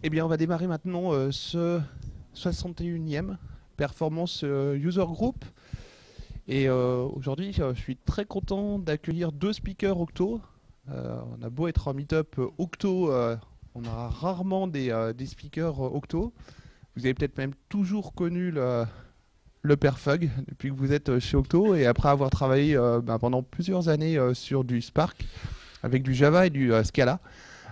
Eh bien, on va démarrer maintenant ce 61e Performance User Group. Et aujourd'hui, je suis très content d'accueillir deux speakers Octo. On a beau être en meet-up Octo, on aura rarement des speakers Octo. Vous avez peut-être même toujours connu le Perfug depuis que vous êtes chez Octo et après avoir travaillé pendant plusieurs années sur du Spark avec du Java et du Scala.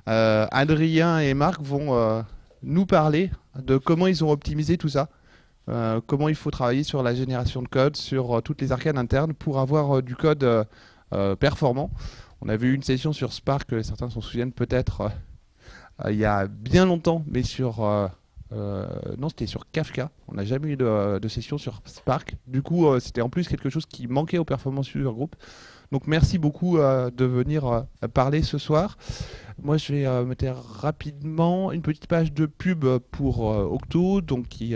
Adrien et Marc vont nous parler de comment ils ont optimisé tout ça, comment il faut travailler sur la génération de code, sur toutes les arcanes internes pour avoir du code performant. On avait eu une session sur Spark, certains s'en souviennent peut-être il y a bien longtemps, mais sur non, c'était sur Kafka. On n'a jamais eu de session sur Spark. Du coup, c'était en plus quelque chose qui manquait au Performance User Group. Donc merci beaucoup de venir parler ce soir. Moi, je vais mettre rapidement une petite page de pub pour Octo, donc qui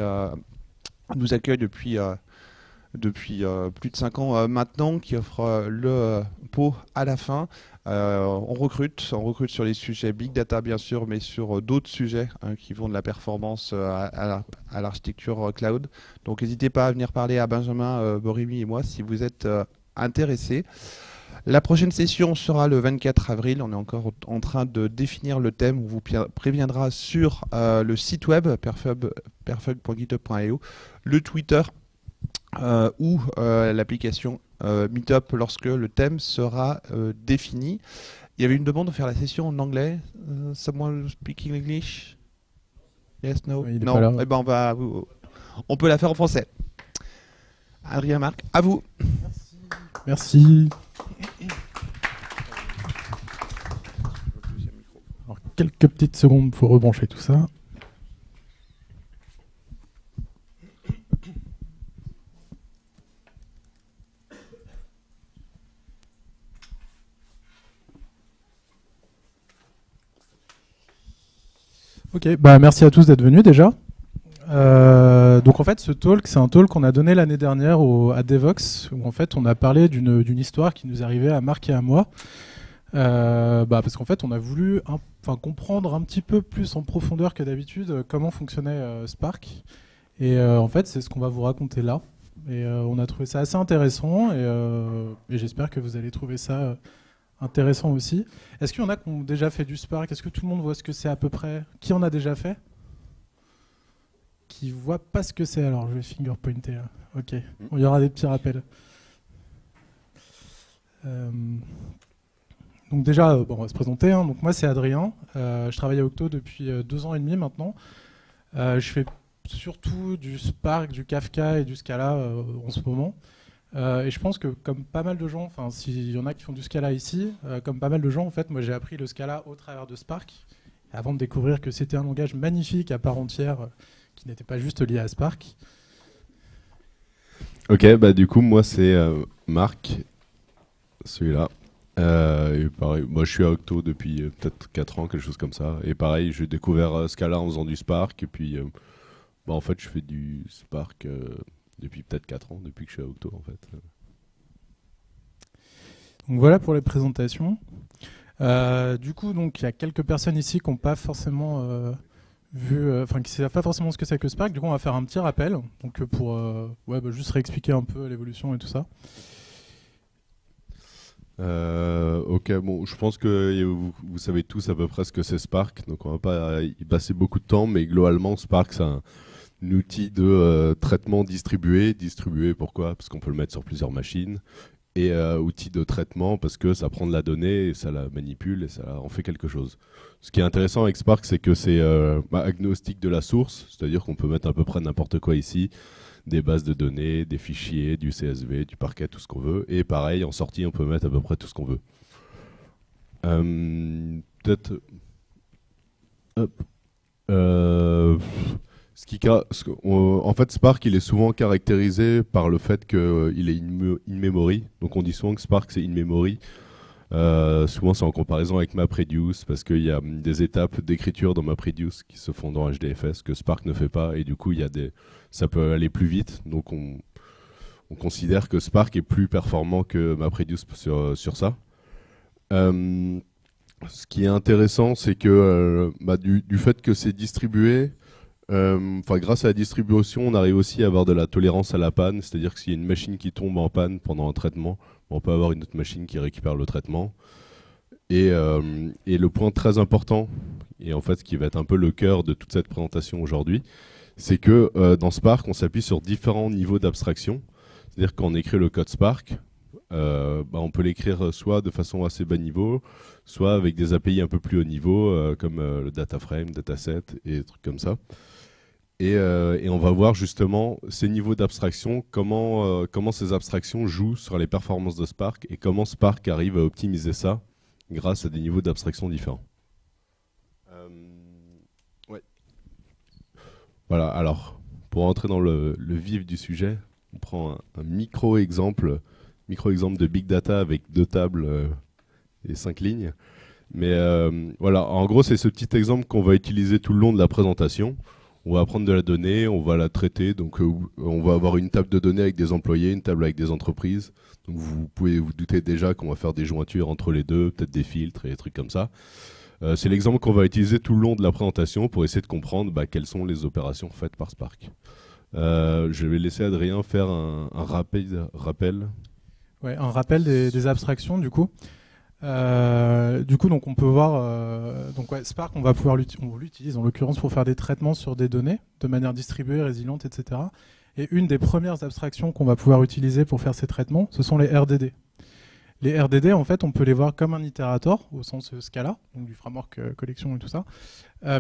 nous accueille depuis plus de 5 ans maintenant, qui offre le pot à la fin. On recrute sur les sujets Big Data bien sûr, mais sur d'autres sujets qui vont de la performance à l'architecture cloud. Donc n'hésitez pas à venir parler à Benjamin, Borimi et moi si vous êtes intéressés. La prochaine session sera le 24 avril. On est encore en train de définir le thème. On vous préviendra sur le site web perfug.github.io, le Twitter ou l'application Meetup lorsque le thème sera défini. Il y avait une demande de faire la session en anglais. Someone speaking English? Yes, no? Il est pas Non. là. Eh ben on peut la faire en français. Adrien, Marc, à vous. Merci. Alors, quelques petites secondes pour rebrancher tout ça. Ok, merci à tous d'être venus déjà. Donc en fait, ce talk, c'est un talk qu'on a donné l'année dernière à Devox, où en fait on a parlé d'une histoire qui nous arrivait à Marc et à moi. Parce qu'en fait, on a voulu comprendre un petit peu plus en profondeur que d'habitude comment fonctionnait Spark. Et en fait, c'est ce qu'on va vous raconter là. Et on a trouvé ça assez intéressant et j'espère que vous allez trouver ça intéressant aussi. Est-ce qu'il y en a qui ont déjà fait du Spark? Est-ce que tout le monde voit ce que c'est à peu près? Qui en a déjà fait? Qui voit pas ce que c'est? Alors, je vais fingerpointer. Ok, il y aura des petits rappels. Donc déjà, on va se présenter. Donc moi, c'est Adrien. Je travaille à Octo depuis 2 ans et demi maintenant. Je fais surtout du Spark, du Kafka et du Scala en ce moment. Et je pense que comme pas mal de gens, enfin s'il y en a qui font du Scala ici, comme pas mal de gens, en fait, moi j'ai appris le Scala au travers de Spark, avant de découvrir que c'était un langage magnifique à part entière, qui n'était pas juste lié à Spark. Ok, du coup, moi c'est Marc, celui-là. Et pareil, moi je suis à Octo depuis peut-être 4 ans, quelque chose comme ça. Et pareil, j'ai découvert Scala en faisant du Spark. Et puis, en fait, je fais du Spark depuis peut-être 4 ans, depuis que je suis à Octo, en fait. Donc voilà pour les présentations. Du coup, donc il y a quelques personnes ici qui n'ont pas forcément qui ne savent pas forcément ce que c'est que Spark. Du coup, on va faire un petit rappel, donc pour juste réexpliquer un peu l'évolution et tout ça. Ok, bon, je pense que vous savez tous à peu près ce que c'est Spark, donc on va pas y passer beaucoup de temps, mais globalement, Spark, c'est un outil de traitement distribué. Distribué, pourquoi? Parce qu'on peut le mettre sur plusieurs machines. Et outil de traitement, parce que ça prend de la donnée, et ça la manipule, et ça en fait quelque chose. Ce qui est intéressant avec Spark, c'est que c'est agnostique de la source, c'est-à-dire qu'on peut mettre à peu près n'importe quoi ici, des bases de données, des fichiers, du CSV, du parquet, tout ce qu'on veut. Et pareil, en sortie, on peut mettre à peu près tout ce qu'on veut. Peut-être... Hop. En fait, Spark, il est souvent caractérisé par le fait qu'il est in-memory. Donc on dit souvent que Spark, c'est in-memory. Souvent, c'est en comparaison avec MapReduce, parce qu'il y a des étapes d'écriture dans MapReduce qui se font dans HDFS que Spark ne fait pas, et du coup, ça peut aller plus vite. Donc on considère que Spark est plus performant que MapReduce sur ça. Ce qui est intéressant, c'est que du fait que c'est distribué, grâce à la distribution, on arrive aussi à avoir de la tolérance à la panne. C'est-à-dire que s'il y a une machine qui tombe en panne pendant un traitement, on peut avoir une autre machine qui récupère le traitement. Et le point très important, et en fait ce qui va être un peu le cœur de toute cette présentation aujourd'hui, c'est que dans Spark, on s'appuie sur différents niveaux d'abstraction. C'est-à-dire qu'on écrit le code Spark, on peut l'écrire soit de façon assez bas niveau, soit avec des API un peu plus haut niveau, comme le data frame, dataset et des trucs comme ça. Et on va voir justement ces niveaux d'abstraction, comment ces abstractions jouent sur les performances de Spark et comment Spark arrive à optimiser ça grâce à des niveaux d'abstraction différents. Ouais. Voilà, alors, pour entrer dans le vif du sujet, on prend un micro-exemple de Big Data avec 2 tables et 5 lignes. Mais voilà, en gros, c'est ce petit exemple qu'on va utiliser tout le long de la présentation. On va prendre de la donnée, on va la traiter. Donc, on va avoir une table de données avec des employés, une table avec des entreprises. Donc, vous pouvez vous douter déjà qu'on va faire des jointures entre les deux, peut-être des filtres et des trucs comme ça. C'est l'exemple qu'on va utiliser tout le long de la présentation pour essayer de comprendre quelles sont les opérations faites par Spark. Je vais laisser Adrien faire un rappel. Ouais, un rappel des abstractions du coup. Donc on peut voir Spark, on l'utilise en l'occurrence pour faire des traitements sur des données de manière distribuée, résiliente, etc. Et une des premières abstractions qu'on va pouvoir utiliser pour faire ces traitements, ce sont les RDD. Les RDD, en fait, on peut les voir comme un itérator au sens Scala, donc du framework collection et tout ça,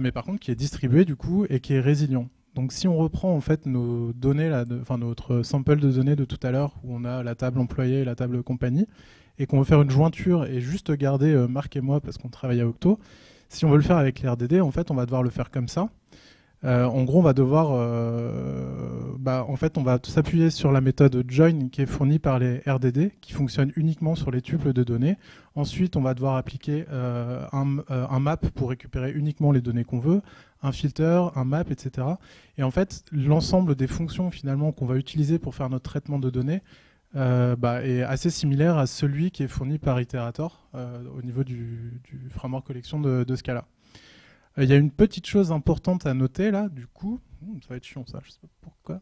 mais par contre qui est distribué du coup et qui est résilient. Donc si on reprend en fait nos données, notre sample de données de tout à l'heure où on a la table employée et la table compagnie, et qu'on veut faire une jointure et juste garder Marc et moi parce qu'on travaille à Octo, si on veut le faire avec les RDD, en fait, on va devoir le faire comme ça. En gros, on va devoir, on va s'appuyer sur la méthode join qui est fournie par les RDD, qui fonctionne uniquement sur les tuples de données. Ensuite, on va devoir appliquer un map pour récupérer uniquement les données qu'on veut, un filter, un map, etc. Et en fait, l'ensemble des fonctions finalement qu'on va utiliser pour faire notre traitement de données est assez similaire à celui qui est fourni par Iterator au niveau du framework collection de Scala. Il y a une petite chose importante à noter là, du coup, ça va être chiant ça, je sais pas pourquoi,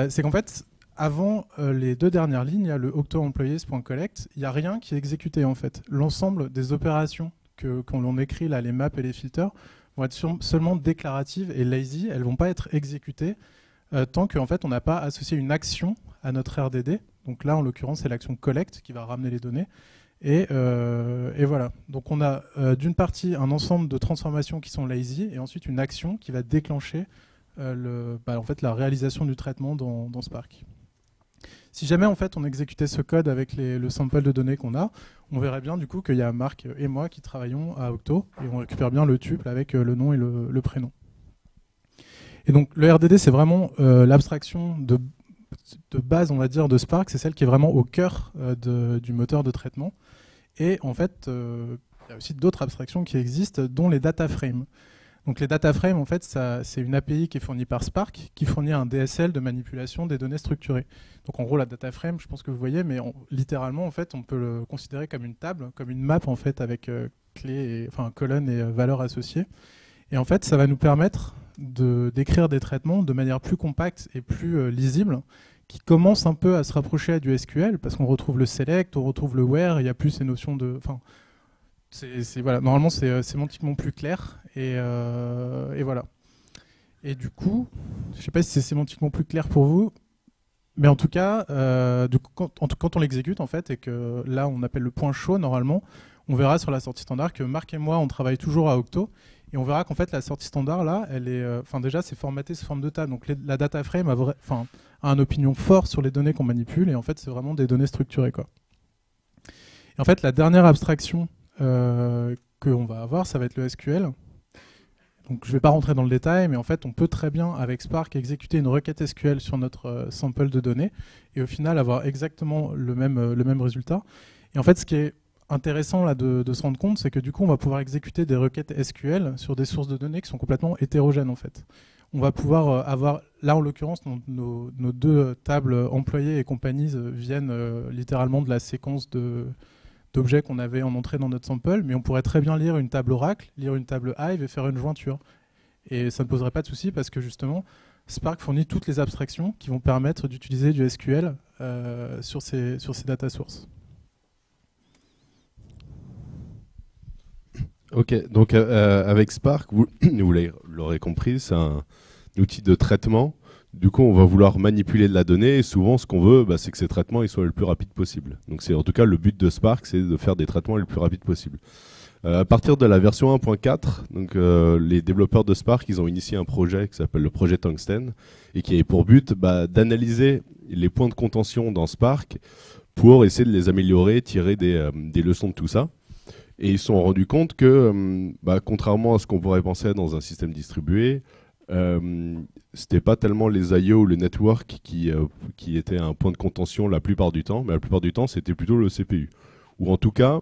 c'est qu'en fait, avant les 2 dernières lignes, il y a le octo-employees.collect, il n'y a rien qui est exécuté en fait. L'ensemble des opérations qu'on l'on écrit, là, les maps et les filters, vont être seulement déclaratives et lazy, elles ne vont pas être exécutées tant qu'en fait, on n'a pas associé une action à notre RDD. Donc là, en l'occurrence, c'est l'action collect qui va ramener les données. Et voilà. Donc on a d'une partie un ensemble de transformations qui sont lazy et ensuite une action qui va déclencher la réalisation du traitement dans Spark. Si jamais en fait on exécutait ce code avec le sample de données qu'on a, on verrait bien du coup qu'il y a Marc et moi qui travaillons à Octo et on récupère bien le tuple avec le nom et le prénom. Et donc le RDD, c'est vraiment l'abstraction de base, on va dire, de Spark, c'est celle qui est vraiment au cœur du moteur de traitement. Et en fait, il y a aussi d'autres abstractions qui existent, dont les data frames. Donc les data frames, en fait, c'est une API qui est fournie par Spark, qui fournit un DSL de manipulation des données structurées. Donc en gros, la data frame, je pense que vous voyez, mais littéralement, en fait, on peut le considérer comme une table, comme une map, en fait, avec colonne et valeurs associées. Et en fait, ça va nous permettre d'écrire des traitements de manière plus compacte et plus lisible, qui commence un peu à se rapprocher du SQL, parce qu'on retrouve le select, on retrouve le where, il n'y a plus ces notions de... Voilà, normalement, c'est sémantiquement plus clair, et voilà. Et du coup, je ne sais pas si c'est sémantiquement plus clair pour vous, mais en tout cas, quand on l'exécute, en fait, et que là, on appelle le point chaud, normalement, on verra sur la sortie standard que Marc et moi, on travaille toujours à Octo, et on verra qu'en fait, la sortie standard, là, elle est, déjà, c'est formaté sous forme de table. Donc, la data frame a un opinion fort sur les données qu'on manipule, et en fait, c'est vraiment des données structurées, quoi. Et en fait, la dernière abstraction qu'on va avoir, ça va être le SQL. Donc, je ne vais pas rentrer dans le détail, mais en fait, on peut très bien, avec Spark, exécuter une requête SQL sur notre sample de données, et au final, avoir exactement le même résultat. Et en fait, ce qui est intéressant là, de se rendre compte, c'est que du coup, on va pouvoir exécuter des requêtes SQL sur des sources de données qui sont complètement hétérogènes, en fait. On va pouvoir avoir, là en l'occurrence, nos 2 tables employés et compagnies viennent littéralement de la séquence de d'objets qu'on avait en entrée dans notre sample, mais on pourrait très bien lire une table Oracle, lire une table Hive et faire une jointure. Et ça ne poserait pas de souci parce que justement, Spark fournit toutes les abstractions qui vont permettre d'utiliser du SQL sur ces data sources. Ok, donc avec Spark, vous l'aurez compris, c'est un outil de traitement. Du coup, on va vouloir manipuler de la donnée et souvent, ce qu'on veut, c'est que ces traitements ils soient le plus rapides possible. Donc, c'est en tout cas le but de Spark, c'est de faire des traitements le plus rapides possible. À partir de la version 1.4, donc les développeurs de Spark, ils ont initié un projet qui s'appelle le projet Tungsten et qui a pour but d'analyser les points de contention dans Spark pour essayer de les améliorer, tirer des leçons de tout ça. Et ils se sont rendus compte que, contrairement à ce qu'on pourrait penser dans un système distribué, c'était pas tellement les I/O ou les networks qui étaient un point de contention la plupart du temps, mais la plupart du temps, c'était plutôt le CPU. Ou en tout cas,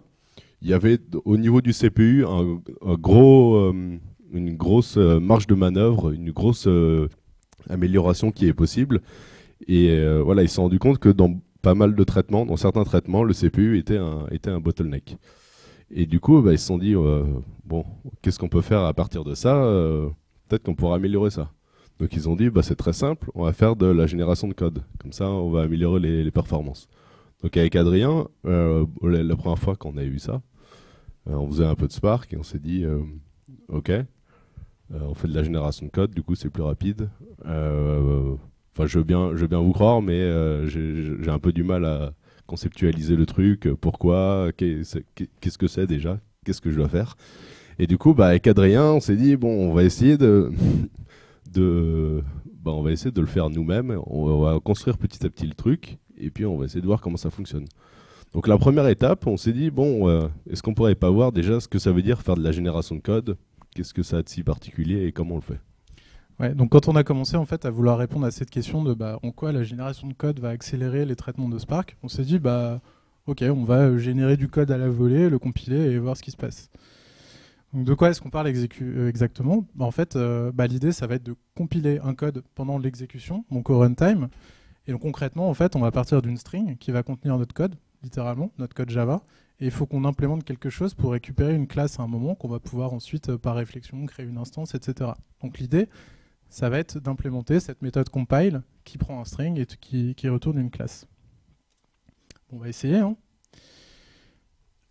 il y avait au niveau du CPU une grosse marge de manœuvre, une grosse amélioration qui est possible. Et voilà, ils se sont rendus compte que dans pas mal de traitements, dans certains traitements, le CPU était un bottleneck. Et du coup, ils se sont dit, bon, qu'est-ce qu'on peut faire à partir de ça peut-être qu'on pourra améliorer ça. Donc ils ont dit, c'est très simple, on va faire de la génération de code. Comme ça, on va améliorer les performances. Donc avec Adrien, la première fois qu'on a eu ça, on faisait un peu de Spark et on s'est dit, ok, on fait de la génération de code, du coup c'est plus rapide. Je veux bien vous croire, mais j'ai un peu du mal à conceptualiser le truc. Pourquoi, qu'est-ce que c'est déjà, qu'est-ce que je dois faire. Et du coup, avec Adrien, on s'est dit, bon, on va essayer de le faire nous-mêmes. On va construire petit à petit le truc, et puis on va essayer de voir comment ça fonctionne. Donc la première étape, on s'est dit, bon, est-ce qu'on pourrait pas voir déjà ce que ça veut dire faire de la génération de code? Qu'est-ce que ça a de si particulier et comment on le fait? Ouais, donc quand on a commencé en fait à vouloir répondre à cette question de en quoi la génération de code va accélérer les traitements de Spark, on s'est dit, ok, on va générer du code à la volée, le compiler et voir ce qui se passe. Donc de quoi est-ce qu'on parle exactement? En fait, l'idée, ça va être de compiler un code pendant l'exécution, donc au runtime. Et donc concrètement, en fait, on va partir d'une string qui va contenir notre code, littéralement, notre code Java. Et il faut qu'on implémente quelque chose pour récupérer une classe à un moment qu'on va pouvoir ensuite, par réflexion, créer une instance, etc. Donc l'idée, ça va être d'implémenter cette méthode compile qui prend un string et qui retourne une classe. On va essayer, hein.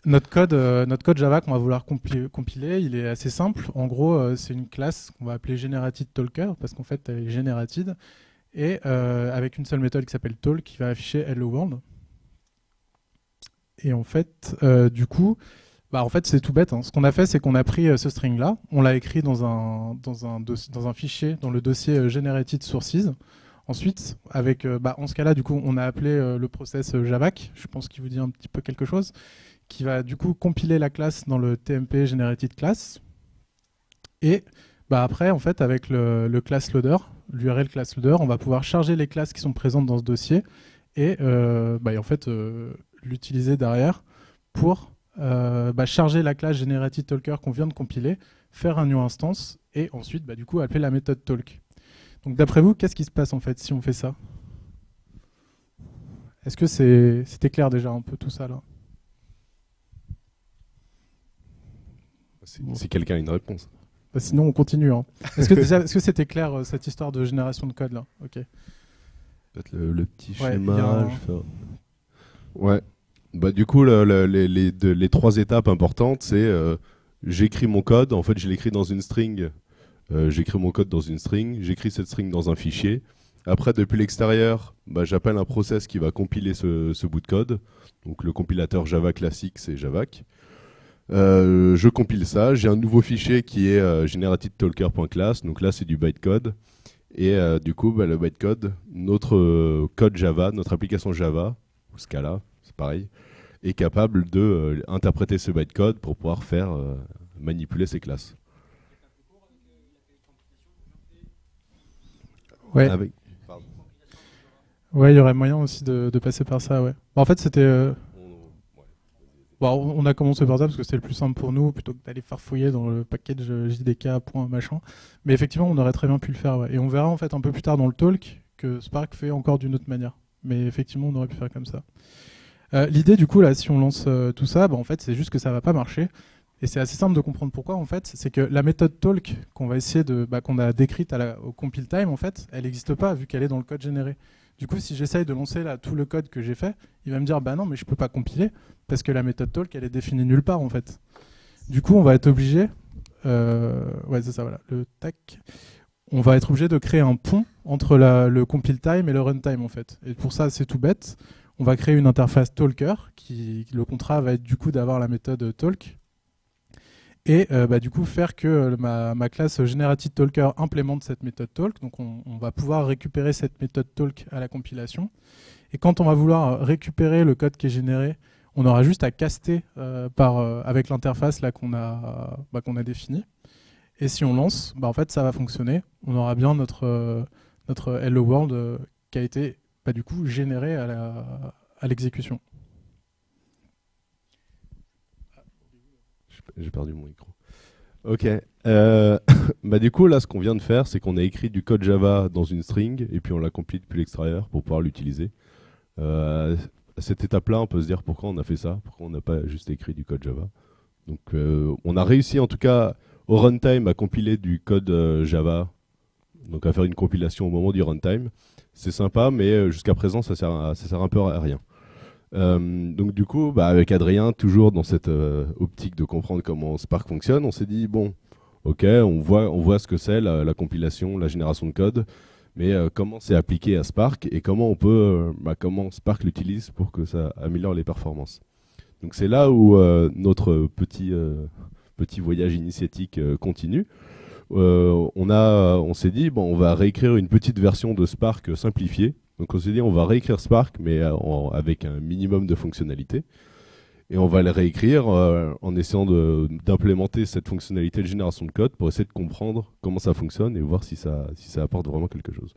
Notre code Java qu'on va vouloir compiler, il est assez simple. En gros, c'est une classe qu'on va appeler Generated_Talker parce qu'en fait, elle est generated et avec une seule méthode qui s'appelle talk qui va afficher hello world. Et en fait, du coup, en fait, c'est tout bête, hein. Ce qu'on a fait, c'est qu'on a pris ce string-là, on l'a écrit dans un fichier, dans le dossier generated sources. Ensuite, en ce cas-là, du coup, on a appelé le process javac, je pense qu'il vous dit un petit peu quelque chose, qui va du coup compiler la classe dans le tmp generated class. Et après, en fait, avec le class loader, l'URL class loader, on va pouvoir charger les classes qui sont présentes dans ce dossier et en fait l'utiliser derrière pour charger la classe generated talker qu'on vient de compiler, faire un new instance et ensuite du coup appeler la méthode talk. Donc d'après vous, qu'est-ce qui se passe en fait si on fait ça? Est-ce que c'était clair déjà un peu tout ça là? Si quelqu'un a une réponse. Sinon, on continue, hein. Est-ce que c'était clair cette histoire de génération de code là? Ok. Peut-être le petit schéma. Ouais. Du coup, les trois étapes importantes, c'est j'écris mon code. En fait, je l'écris dans une string. J'écris mon code dans une string. J'écris cette string dans un fichier. Après, depuis l'extérieur, j'appelle un process qui va compiler ce bout de code. Donc, le compilateur Java classique, c'est Javac. Je compile ça, j'ai un nouveau fichier qui est generatedtalker.class, donc là c'est du bytecode et du coup le bytecode, notre code Java, notre application Java, ou Scala, c'est pareil, est capable de interpréter ce bytecode pour pouvoir faire manipuler ces classes. Ouais. Ouais, il y aurait moyen aussi de passer par ça, ouais. En fait c'était... on a commencé par ça parce que c'était le plus simple pour nous, plutôt que d'aller farfouiller dans le package JDK, machin. Mais effectivement, on aurait très bien pu le faire. Ouais. Et on verra en fait un peu plus tard dans le talk que Spark fait encore d'une autre manière. Mais effectivement, on aurait pu faire comme ça. L'idée du coup là, si on lance tout ça, en fait c'est juste que ça va pas marcher. Et c'est assez simple de comprendre pourquoi en fait. C'est que la méthode talk qu'on va essayer qu'on a décrite au compile time en fait, elle n'existe pas vu qu'elle est dans le code généré. Du coup, si j'essaye de lancer là tout le code que j'ai fait, il va me dire bah non mais je peux pas compiler parce que la méthode talk elle est définie nulle part en fait. Du coup, on va être obligé, ouais c'est ça voilà, le tac. On va être obligé de créer un pont entre le compile time et le runtime en fait. Et pour ça, c'est tout bête. On va créer une interface talker le contrat va être du coup d'avoir la méthode talk. Et du coup faire que ma classe GenerateItTalker implémente cette méthode talk. Donc on va pouvoir récupérer cette méthode talk à la compilation. Et quand on va vouloir récupérer le code qui est généré, on aura juste à caster avec l'interface qu'on a définie. Et si on lance, en fait ça va fonctionner. On aura bien notre Hello World qui a été du coup généré à l'exécution. J'ai perdu mon micro. Ok. Du coup, là, ce qu'on vient de faire, c'est qu'on a écrit du code Java dans une string et puis on l'a compilé depuis l'extérieur pour pouvoir l'utiliser. À cette étape-là, on peut se dire pourquoi on a fait ça, pourquoi on n'a pas juste écrit du code Java. Donc, on a réussi en tout cas au runtime à compiler du code Java, donc à faire une compilation au moment du runtime. C'est sympa, mais jusqu'à présent, ça sert un peu à rien. Donc du coup, avec Adrien, toujours dans cette optique de comprendre comment Spark fonctionne, on s'est dit bon, ok, on voit ce que c'est la compilation, la génération de code, mais comment c'est appliqué à Spark et comment comment Spark l'utilise pour que ça améliore les performances. Donc c'est là où notre petit voyage initiatique continue. On s'est dit on va réécrire une petite version de Spark simplifiée. Donc on s'est dit on va réécrire Spark mais avec un minimum de fonctionnalités et on va le réécrire en essayant d'implémenter cette fonctionnalité de génération de code pour essayer de comprendre comment ça fonctionne et voir si ça apporte vraiment quelque chose.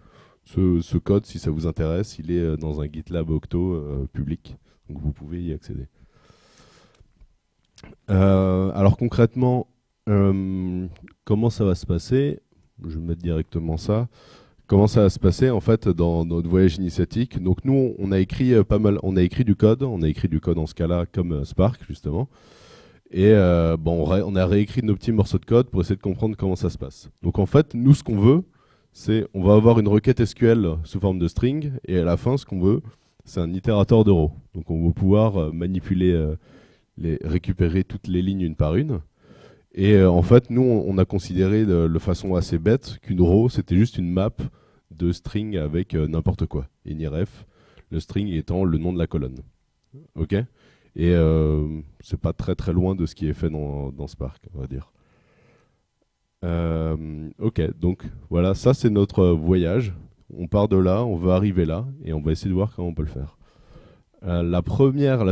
Ce code, si ça vous intéresse, il est dans un GitLab Octo public, donc vous pouvez y accéder. Alors concrètement, comment ça va se passer? Je vais mettre directement ça. Comment ça va se passer en fait dans notre voyage initiatique? Donc nous, on a écrit on a écrit du code en Scala comme Spark justement, et on a réécrit nos petits morceaux de code pour essayer de comprendre comment ça se passe. Donc en fait, nous ce qu'on veut, c'est on va avoir une requête SQL sous forme de string, et à la fin, ce qu'on veut, c'est un itérateur de row. Donc on va pouvoir manipuler, récupérer toutes les lignes une par une. Et en fait, nous, on a considéré de façon assez bête qu'une row, c'était juste une map de string avec n'importe quoi. Iniref, le string étant le nom de la colonne. Ok. Et c'est pas très très loin de ce qui est fait dans Spark, on va dire. Ok, donc voilà, ça c'est notre voyage. On part de là, on veut arriver là, et on va essayer de voir comment on peut le faire. La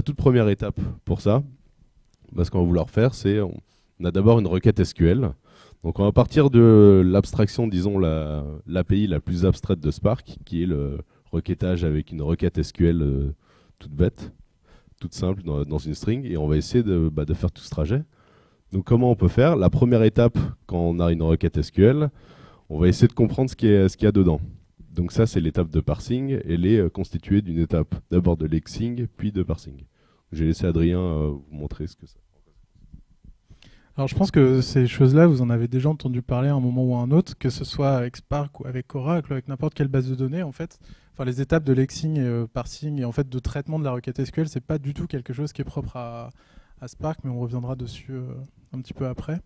toute première étape pour ça, ce qu'on va vouloir faire, c'est on a d'abord une requête SQL. Donc on va partir de l'abstraction, disons l'API la plus abstraite de Spark, qui est le requêtage avec une requête SQL toute bête, toute simple dans une string, et on va essayer de faire tout ce trajet. Donc comment on peut faire? La première étape, quand on a une requête SQL, on va essayer de comprendre ce qu'il y a dedans. Donc ça, c'est l'étape de parsing. Elle est constituée d'une étape d'abord de lexing, puis de parsing. J'ai laissé Adrien vous montrer ce que c'est. Alors je pense que ces choses-là, vous en avez déjà entendu parler à un moment ou à un autre, que ce soit avec Spark ou avec Oracle, avec n'importe quelle base de données en fait. Enfin, les étapes de lexing, parsing et en fait de traitement de la requête SQL, c'est pas du tout quelque chose qui est propre à Spark, mais on reviendra dessus un petit peu après.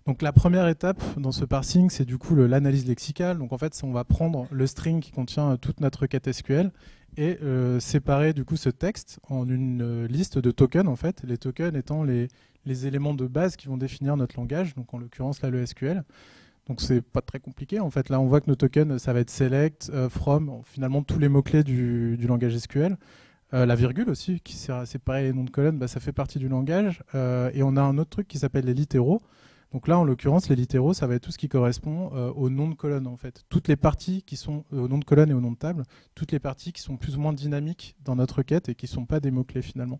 Donc la première étape dans ce parsing, c'est du coup l'analyse lexicale. Donc en fait, on va prendre le string qui contient toute notre requête SQL et séparer du coup ce texte en une liste de tokens en fait. Les tokens étant les éléments de base qui vont définir notre langage, donc en l'occurrence là le SQL. Donc c'est pas très compliqué en fait. Là on voit que nos tokens ça va être select, from, finalement tous les mots-clés du langage SQL. La virgule aussi, qui sert à séparer les noms de colonnes, ça fait partie du langage. Et on a un autre truc qui s'appelle les littéraux. Donc là, en l'occurrence, les littéraux, ça va être tout ce qui correspond au nom de colonne, en fait. Toutes les parties qui sont au nom de colonne et au nom de table, toutes les parties qui sont plus ou moins dynamiques dans notre requête et qui ne sont pas des mots-clés, finalement.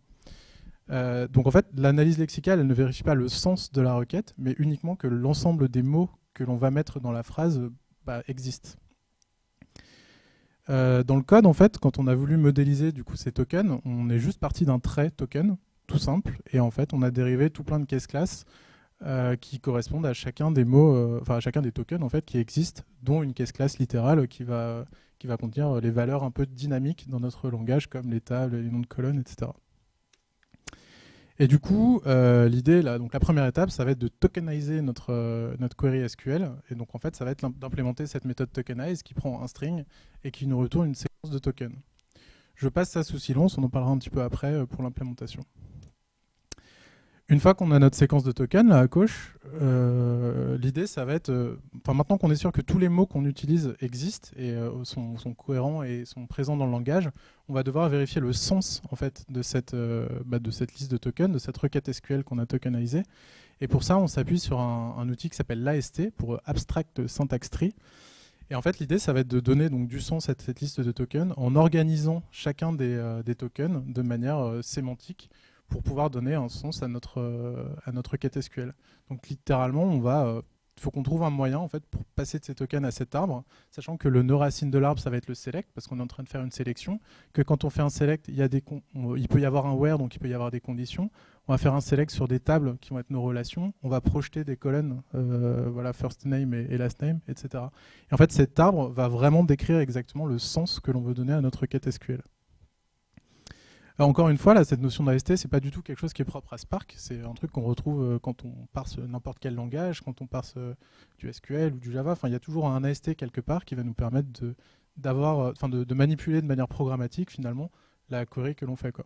Donc en fait, l'analyse lexicale, elle ne vérifie pas le sens de la requête, mais uniquement que l'ensemble des mots que l'on va mettre dans la phrase existe. Dans le code, en fait, quand on a voulu modéliser du coup ces tokens, on est juste parti d'un trait token, tout simple, et en fait, on a dérivé tout plein de case classes qui correspondent à chacun des mots, à chacun des tokens en fait qui existent, dont une case class littérale qui va contenir les valeurs un peu dynamiques dans notre langage, comme les tables, les noms de colonnes, etc. Et du coup, l'idée, là, donc la première étape, ça va être de tokeniser notre query SQL. Et donc, en fait, ça va être d'implémenter cette méthode tokenize qui prend un string et qui nous retourne une séquence de tokens. Je passe ça sous silence, on en parlera un petit peu après pour l'implémentation. Une fois qu'on a notre séquence de tokens là à gauche, l'idée ça va être, maintenant qu'on est sûr que tous les mots qu'on utilise existent et sont cohérents et sont présents dans le langage, on va devoir vérifier le sens en fait de cette liste de tokens, de cette requête SQL qu'on a tokenisée. Et pour ça, on s'appuie sur un outil qui s'appelle l'AST pour Abstract Syntax Tree. Et en fait, l'idée, ça va être de donner donc, du sens à cette liste de tokens en organisant chacun des tokens de manière sémantique pour pouvoir donner un sens à notre requête SQL. Donc littéralement, il faut qu'on trouve un moyen en fait, pour passer de ces tokens à cet arbre, sachant que le nœud racine de l'arbre, ça va être le select, parce qu'on est en train de faire une sélection, que quand on fait un select, il peut y avoir un where, donc il peut y avoir des conditions. On va faire un select sur des tables qui vont être nos relations. On va projeter des colonnes, voilà, first name et last name, etc. Et en fait, cet arbre va vraiment décrire exactement le sens que l'on veut donner à notre requête SQL. Alors encore une fois, là, cette notion d'AST, c'est pas du tout quelque chose qui est propre à Spark. C'est un truc qu'on retrouve quand on parse n'importe quel langage, quand on parse du SQL ou du Java. Enfin, il y a toujours un AST quelque part qui va nous permettre de manipuler de manière programmatique finalement la query que l'on fait, quoi.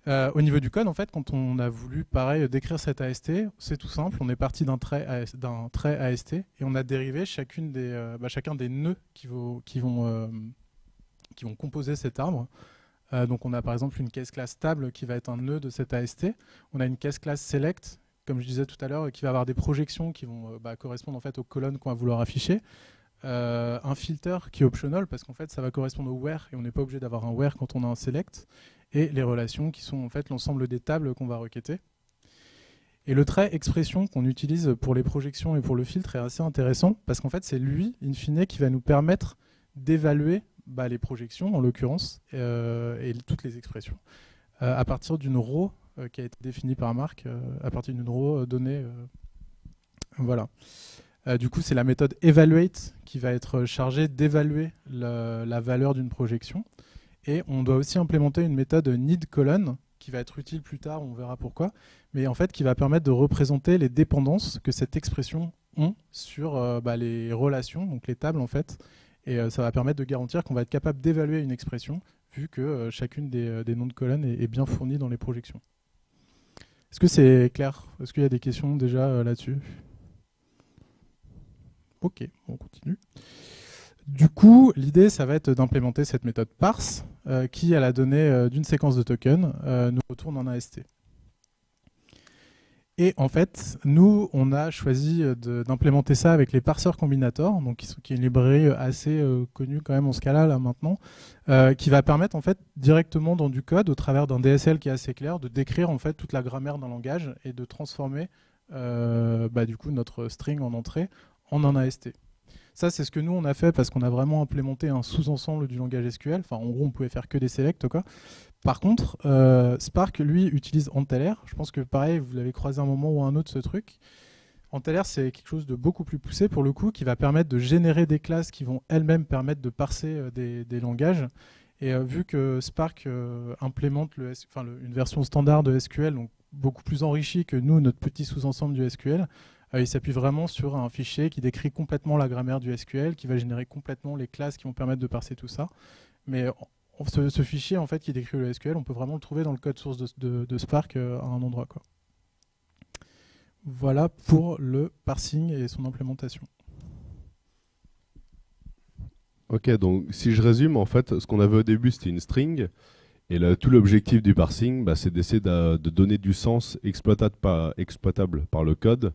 Au niveau du code, en fait, quand on a voulu, pareil, décrire cet AST, c'est tout simple. On est parti d'un trait AST et on a dérivé chacun des nœuds qui vont composer cet arbre. Donc on a par exemple une case class table qui va être un nœud de cet AST. On a une case class select, comme je disais tout à l'heure, qui va avoir des projections qui vont correspondre en fait aux colonnes qu'on va vouloir afficher. Un filter qui est optional parce qu'en fait ça va correspondre au where et on n'est pas obligé d'avoir un where quand on a un select. Et les relations qui sont en fait l'ensemble des tables qu'on va requêter. Et le trait expression qu'on utilise pour les projections et pour le filtre est assez intéressant parce qu'en fait c'est lui, in fine, qui va nous permettre d'évaluer les projections en l'occurrence et toutes les expressions à partir d'une row qui a été définie par Marc, à partir d'une row donnée. Voilà. Du coup, c'est la méthode evaluate qui va être chargée d'évaluer la valeur d'une projection. Et on doit aussi implémenter une méthode need_colon qui va être utile plus tard, on verra pourquoi, mais en fait qui va permettre de représenter les dépendances que cette expression ont sur les relations, donc les tables en fait. Et ça va permettre de garantir qu'on va être capable d'évaluer une expression vu que chacune des noms de colonnes est bien fournie dans les projections. Est-ce que c'est clair? Est-ce qu'il y a des questions déjà là-dessus? Ok, on continue. Du coup, l'idée, ça va être d'implémenter cette méthode parse qui, à la donnée d'une séquence de tokens, nous retourne en AST. Et en fait, nous, on a choisi d'implémenter ça avec les parseurs combinators, donc qui est une librairie assez connue quand même en ce cas-là là, maintenant, qui va permettre en fait directement dans du code, au travers d'un DSL qui est assez clair, de décrire en fait toute la grammaire d'un langage et de transformer du coup notre string en entrée en un AST. Ça, c'est ce que nous, on a fait parce qu'on a vraiment implémenté un sous-ensemble du langage SQL. Enfin, en gros, on pouvait faire que des selects, quoi. Par contre, Spark, lui, utilise Anteller. Je pense que, pareil, vous l'avez croisé un moment ou un autre, ce truc. Anteller, c'est quelque chose de beaucoup plus poussé, pour le coup, qui va permettre de générer des classes qui vont elles-mêmes permettre de parser des langages. Et vu que Spark implémente une version standard de SQL, donc beaucoup plus enrichie que nous, notre petit sous-ensemble du SQL, il s'appuie vraiment sur un fichier qui décrit complètement la grammaire du SQL, qui va générer complètement les classes qui vont permettre de parser tout ça. Mais ce fichier en fait, qui décrit le SQL, on peut vraiment le trouver dans le code source de Spark à un endroit, quoi. Voilà pour le parsing et son implémentation. Ok, donc si je résume, en fait, ce qu'on avait au début, c'était une string. Et tout l'objectif du parsing, c'est d'essayer de donner du sens exploitable par le code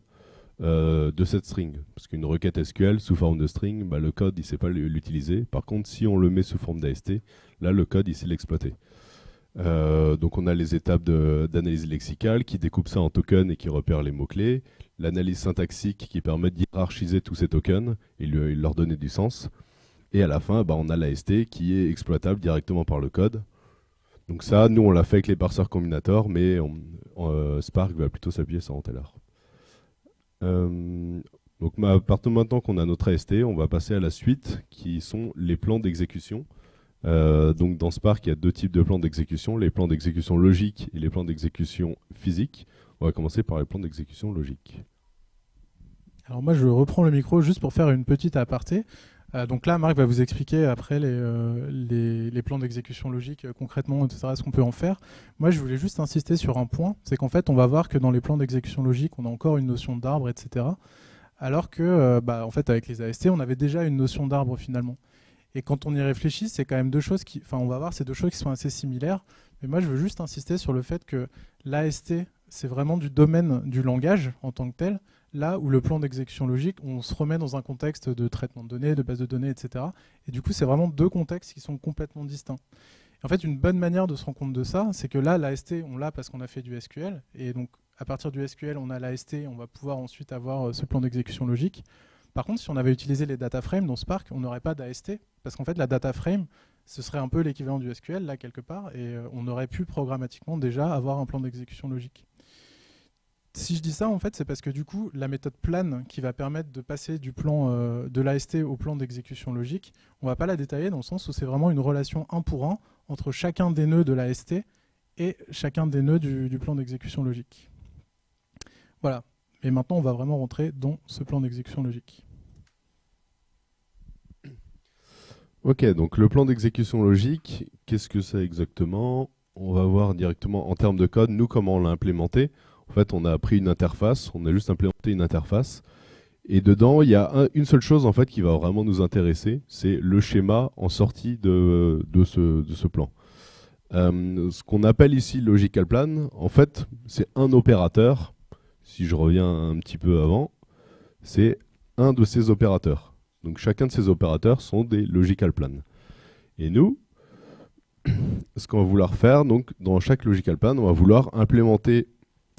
de cette string. Parce qu'une requête SQL sous forme de string, le code il ne sait pas l'utiliser. Par contre, si on le met sous forme d'AST, là le code il sait l'exploiter. Donc on a les étapes d'analyse lexicale qui découpent ça en tokens et qui repèrent les mots-clés. L'analyse syntaxique qui permet de hiérarchiser tous ces tokens et leur donner du sens. Et à la fin, on a l'AST qui est exploitable directement par le code. Donc ça, nous, on l'a fait avec les parseurs combinators, mais Spark va plutôt s'appuyer sur Anteller. Donc à partir de maintenant qu'on a notre AST, on va passer à la suite, qui sont les plans d'exécution. Donc dans Spark, il y a deux types de plans d'exécution, les plans d'exécution logique et les plans d'exécution physique. On va commencer par les plans d'exécution logique. Alors moi, je reprends le micro juste pour faire une petite aparté. Donc là, Marc va vous expliquer après les plans d'exécution logique concrètement, etc., ce qu'on peut en faire. Moi, je voulais juste insister sur un point, c'est qu'en fait, on va voir que dans les plans d'exécution logique, on a encore une notion d'arbre, etc. Alors que, en fait, avec les AST, on avait déjà une notion d'arbre finalement. Et quand on y réfléchit, c'est quand même deux choses qui... Enfin, on va voir ces deux choses qui sont assez similaires. Mais moi, je veux juste insister sur le fait que l'AST, c'est vraiment du domaine du langage en tant que tel, là où le plan d'exécution logique, on se remet dans un contexte de traitement de données, de base de données, etc. Et du coup, c'est vraiment deux contextes qui sont complètement distincts. Et en fait, une bonne manière de se rendre compte de ça, c'est que là, l'AST, on l'a parce qu'on a fait du SQL. Et donc, à partir du SQL, on a l'AST, on va pouvoir ensuite avoir ce plan d'exécution logique. Par contre, si on avait utilisé les data frames dans Spark, on n'aurait pas d'AST, parce qu'en fait, la data frame, ce serait un peu l'équivalent du SQL, là, quelque part, et on aurait pu programmatiquement déjà avoir un plan d'exécution logique. Si je dis ça, en fait, c'est parce que du coup, la méthode plan qui va permettre de passer du plan de l'AST au plan d'exécution logique, on ne va pas la détailler dans le sens où c'est vraiment une relation 1 pour 1 entre chacun des nœuds de l'AST et chacun des nœuds du plan d'exécution logique. Voilà. Et maintenant, on va vraiment rentrer dans ce plan d'exécution logique. Ok, donc le plan d'exécution logique, qu'est-ce que c'est exactement? On va voir directement en termes de code, nous, comment on l'a implémenté. En fait, on a pris une interface, on a juste implémenté une interface. Et dedans, il y a une seule chose en fait, qui va vraiment nous intéresser, c'est le schéma en sortie de ce plan. Ce qu'on appelle ici logical plan, en fait, c'est un opérateur. Si je reviens un petit peu avant, c'est un de ces opérateurs. Donc chacun de ces opérateurs sont des logical plans. Et nous, ce qu'on va vouloir faire, donc dans chaque logical plan, on va vouloir implémenter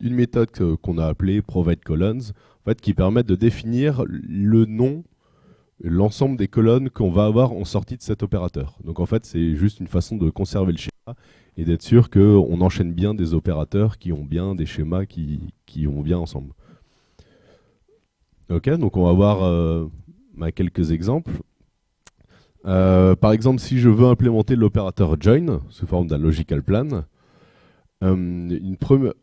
une méthode qu'on a appelée provide columns, en fait, qui permet de définir le nom, l'ensemble des colonnes qu'on va avoir en sortie de cet opérateur. Donc en fait, c'est juste une façon de conserver le schéma et d'être sûr qu'on enchaîne bien des opérateurs qui ont bien des schémas qui vont bien ensemble. Ok, donc on va voir quelques exemples. Par exemple, si je veux implémenter l'opérateur join sous forme d'un logical plan,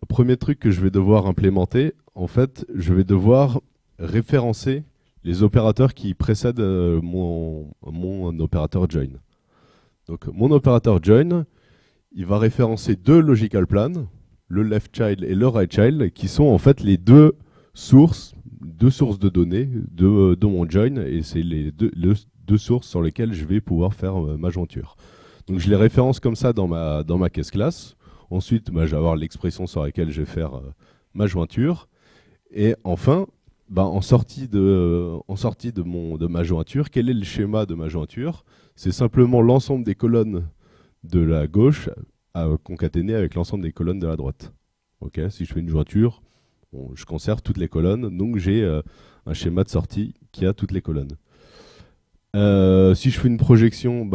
premier truc que je vais devoir implémenter, en fait, je vais devoir référencer les opérateurs qui précèdent mon opérateur join. Donc mon opérateur join, il va référencer deux logical plans, le left child et le right child, qui sont en fait les deux sources de données de mon join, et c'est les deux sources sur lesquelles je vais pouvoir faire ma jointure. Donc je les référence comme ça dans ma case class. Ensuite, je vais avoir l'expression sur laquelle je vais faire ma jointure. Et enfin, en sortie de ma jointure, quel est le schéma de ma jointure? C'est simplement l'ensemble des colonnes de la gauche concaténées avec l'ensemble des colonnes de la droite. Okay, si je fais une jointure, je conserve toutes les colonnes, donc j'ai un schéma de sortie qui a toutes les colonnes. Si je fais une projection,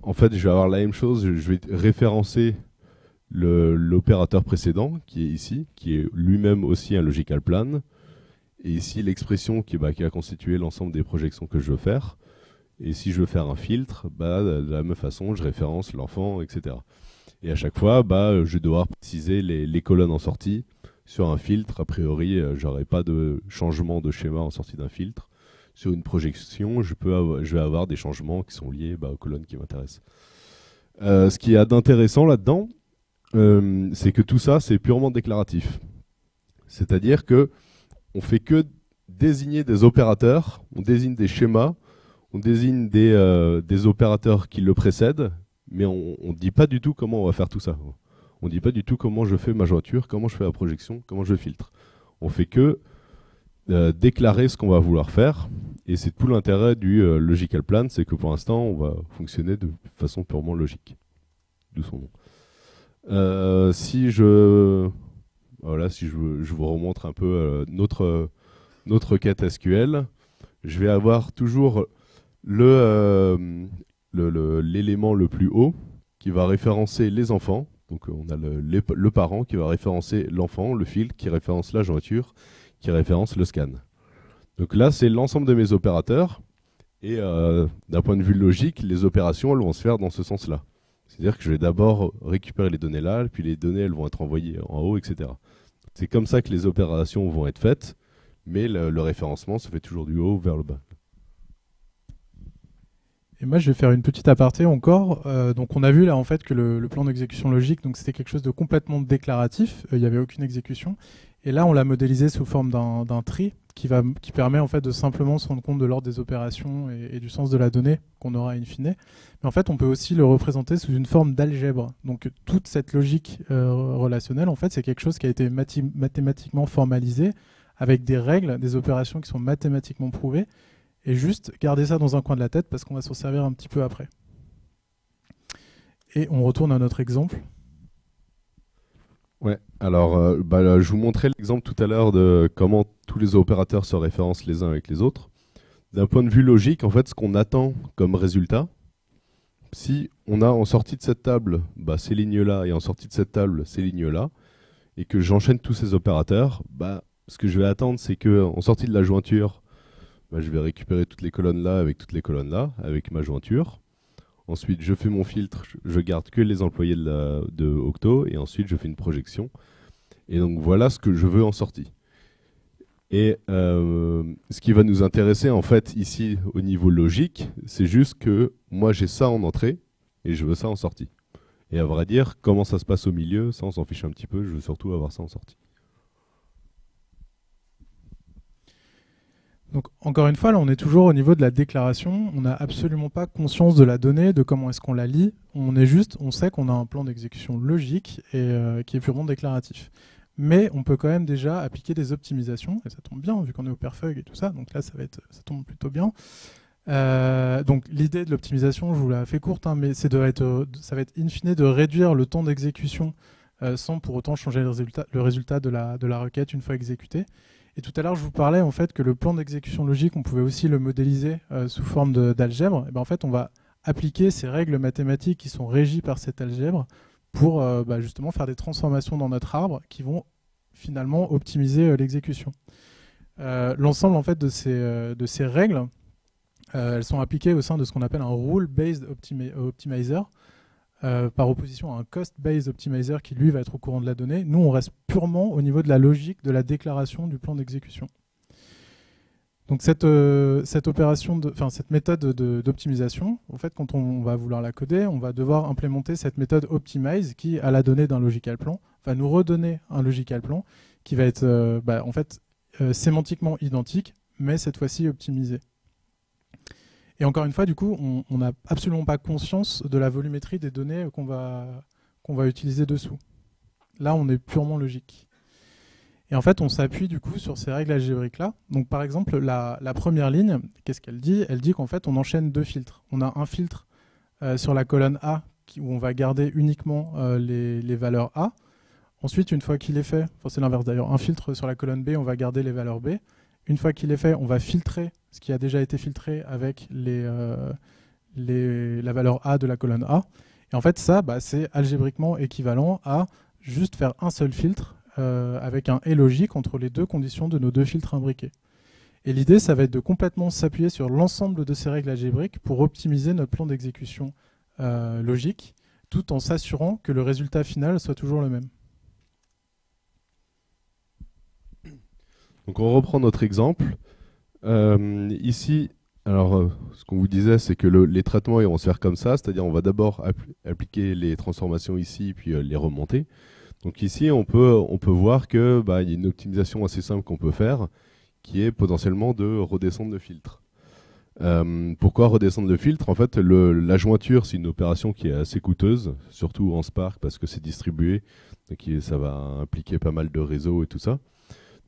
en fait, je vais avoir la même chose. Je vais référencer l'opérateur précédent, qui est ici, qui est lui-même aussi un logical plan. Et ici, l'expression qui a constitué l'ensemble des projections que je veux faire. Et si je veux faire un filtre, de la même façon, je référence l'enfant, etc. Et à chaque fois, je vais devoir préciser les colonnes en sortie. Sur un filtre, a priori, je n'aurai pas de changement de schéma en sortie d'un filtre. Sur une projection, je vais avoir des changements qui sont liés aux colonnes qui m'intéressent. Ce qu'il y a d'intéressant là-dedans, c'est que tout ça, c'est purement déclaratif. C'est-à-dire que on fait que désigner des opérateurs, on désigne des schémas, on désigne des opérateurs qui le précèdent, mais on ne dit pas du tout comment on va faire tout ça. On ne dit pas du tout comment je fais ma jointure, comment je fais la projection, comment je filtre. On fait que déclarer ce qu'on va vouloir faire, et c'est tout l'intérêt du logical plan, c'est que pour l'instant, on va fonctionner de façon purement logique. D'où son nom. Si je vous remontre un peu notre requête SQL, je vais avoir toujours l'élément le plus haut qui va référencer les enfants. Donc on a le parent qui va référencer l'enfant, le filtre qui référence la jointure, qui référence le scan. Donc là, c'est l'ensemble de mes opérateurs. Et d'un point de vue logique, les opérations elles vont se faire dans ce sens-là. C'est-à-dire que je vais d'abord récupérer les données là, puis les données elles vont être envoyées en haut, etc. C'est comme ça que les opérations vont être faites, mais le référencement se fait toujours du haut vers le bas. Et moi, je vais faire une petite aparté encore. Donc, on a vu là en fait que le plan d'exécution logique, donc c'était quelque chose de complètement déclaratif. Il n'y avait aucune exécution. Et là, on l'a modélisé sous forme d'un tree qui permet en fait de simplement se rendre compte de l'ordre des opérations et du sens de la donnée qu'on aura in fine. Mais en fait, on peut aussi le représenter sous une forme d'algèbre. Donc, toute cette logique relationnelle, en fait, c'est quelque chose qui a été mathématiquement formalisé avec des règles, des opérations qui sont mathématiquement prouvées. Et juste garder ça dans un coin de la tête parce qu'on va s'en servir un petit peu après. Et on retourne à notre exemple. Ouais, alors là, je vous montrais l'exemple tout à l'heure de comment tous les opérateurs se référencent les uns avec les autres. D'un point de vue logique, en fait, ce qu'on attend comme résultat, si on a en sortie de cette table ces lignes-là et en sortie de cette table ces lignes-là, et que j'enchaîne tous ces opérateurs, ce que je vais attendre, c'est qu'en sortie de la jointure, je vais récupérer toutes les colonnes là avec toutes les colonnes là, avec ma jointure. Ensuite, je fais mon filtre, je garde que les employés de Octo, et ensuite je fais une projection. Et donc voilà ce que je veux en sortie. Et ce qui va nous intéresser en fait ici au niveau logique, c'est juste que moi j'ai ça en entrée et je veux ça en sortie. Et à vrai dire, comment ça se passe au milieu, ça on s'en fiche un petit peu, je veux surtout avoir ça en sortie. Donc, encore une fois, là, on est toujours au niveau de la déclaration. On n'a absolument pas conscience de la donnée, de comment est-ce qu'on la lit. On sait qu'on a un plan d'exécution logique et qui est purement déclaratif. Mais on peut quand même déjà appliquer des optimisations, et ça tombe bien, vu qu'on est au perfug et tout ça. Donc là, ça tombe plutôt bien. Donc l'idée de l'optimisation, je vous la fais courte, mais ça va être in fine de réduire le temps d'exécution sans pour autant changer le résultat de la requête une fois exécutée. Et tout à l'heure, je vous parlais en fait que le plan d'exécution logique, on pouvait aussi le modéliser sous forme d'algèbre. En fait, on va appliquer ces règles mathématiques qui sont régies par cette algèbre pour justement faire des transformations dans notre arbre qui vont finalement optimiser l'exécution. L'ensemble en fait de ces règles, elles sont appliquées au sein de ce qu'on appelle un rule-based optimizer. Par opposition à un cost-based optimizer qui lui va être au courant de la donnée. Nous on reste purement au niveau de la logique de la déclaration du plan d'exécution. Donc cette méthode d'optimisation, en fait quand on va vouloir la coder, on va devoir implémenter cette méthode optimize qui, à la donnée d'un logical plan, va nous redonner un logical plan qui va être sémantiquement identique, mais cette fois-ci optimisé. Et encore une fois, du coup, on n'a absolument pas conscience de la volumétrie des données qu'on va utiliser dessous. Là, on est purement logique. Et en fait, on s'appuie du coup sur ces règles algébriques-là. Donc par exemple, la première ligne, qu'est-ce qu'elle dit? Elle dit qu'en fait, on enchaîne deux filtres. On a un filtre sur la colonne A où on va garder uniquement les valeurs A. Ensuite, une fois qu'il est fait, enfin c'est l'inverse d'ailleurs, un filtre sur la colonne B, on va garder les valeurs B. Une fois qu'il est fait, on va filtrer ce qui a déjà été filtré avec la valeur A de la colonne A. Et en fait, ça, c'est algébriquement équivalent à juste faire un seul filtre avec un et logique entre les deux conditions de nos deux filtres imbriqués. Et l'idée, ça va être de complètement s'appuyer sur l'ensemble de ces règles algébriques pour optimiser notre plan d'exécution logique, tout en s'assurant que le résultat final soit toujours le même. Donc on reprend notre exemple. Ici, alors ce qu'on vous disait, c'est que les traitements ils vont se faire comme ça, c'est-à-dire on va d'abord appliquer les transformations ici, puis les remonter. Donc ici, on peut voir que y a une optimisation assez simple qu'on peut faire, qui est potentiellement de redescendre le filtre. Pourquoi redescendre le filtre? En fait, la jointure, c'est une opération qui est assez coûteuse, surtout en Spark, parce que c'est distribué, donc ça va impliquer pas mal de réseaux et tout ça.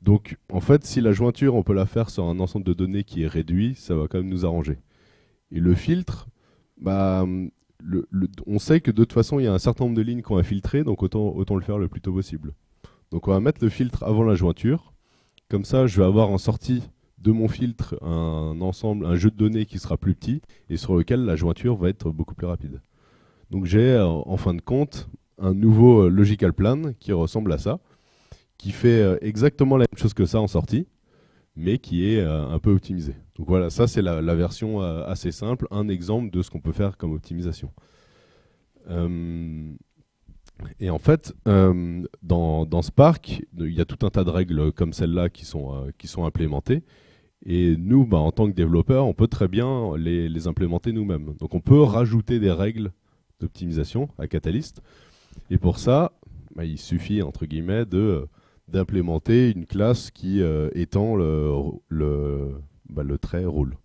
Donc, en fait, si la jointure, on peut la faire sur un ensemble de données qui est réduit, ça va quand même nous arranger. Et le filtre, on sait que de toute façon, il y a un certain nombre de lignes qu'on va filtrer, donc autant le faire le plus tôt possible. Donc, on va mettre le filtre avant la jointure. Comme ça, je vais avoir en sortie de mon filtre un ensemble, un jeu de données qui sera plus petit et sur lequel la jointure va être beaucoup plus rapide. Donc j'ai en fin de compte un nouveau logical plan qui ressemble à ça, qui fait exactement la même chose que ça en sortie, mais qui est un peu optimisé. Donc voilà, ça c'est la version assez simple, un exemple de ce qu'on peut faire comme optimisation. Et en fait, dans Spark, il y a tout un tas de règles comme celle-là qui sont implémentées. Et nous, en tant que développeurs, on peut très bien les implémenter nous-mêmes. Donc on peut rajouter des règles d'optimisation à Catalyst. Et pour ça, il suffit, entre guillemets, d'implémenter une classe qui étend le trait rule.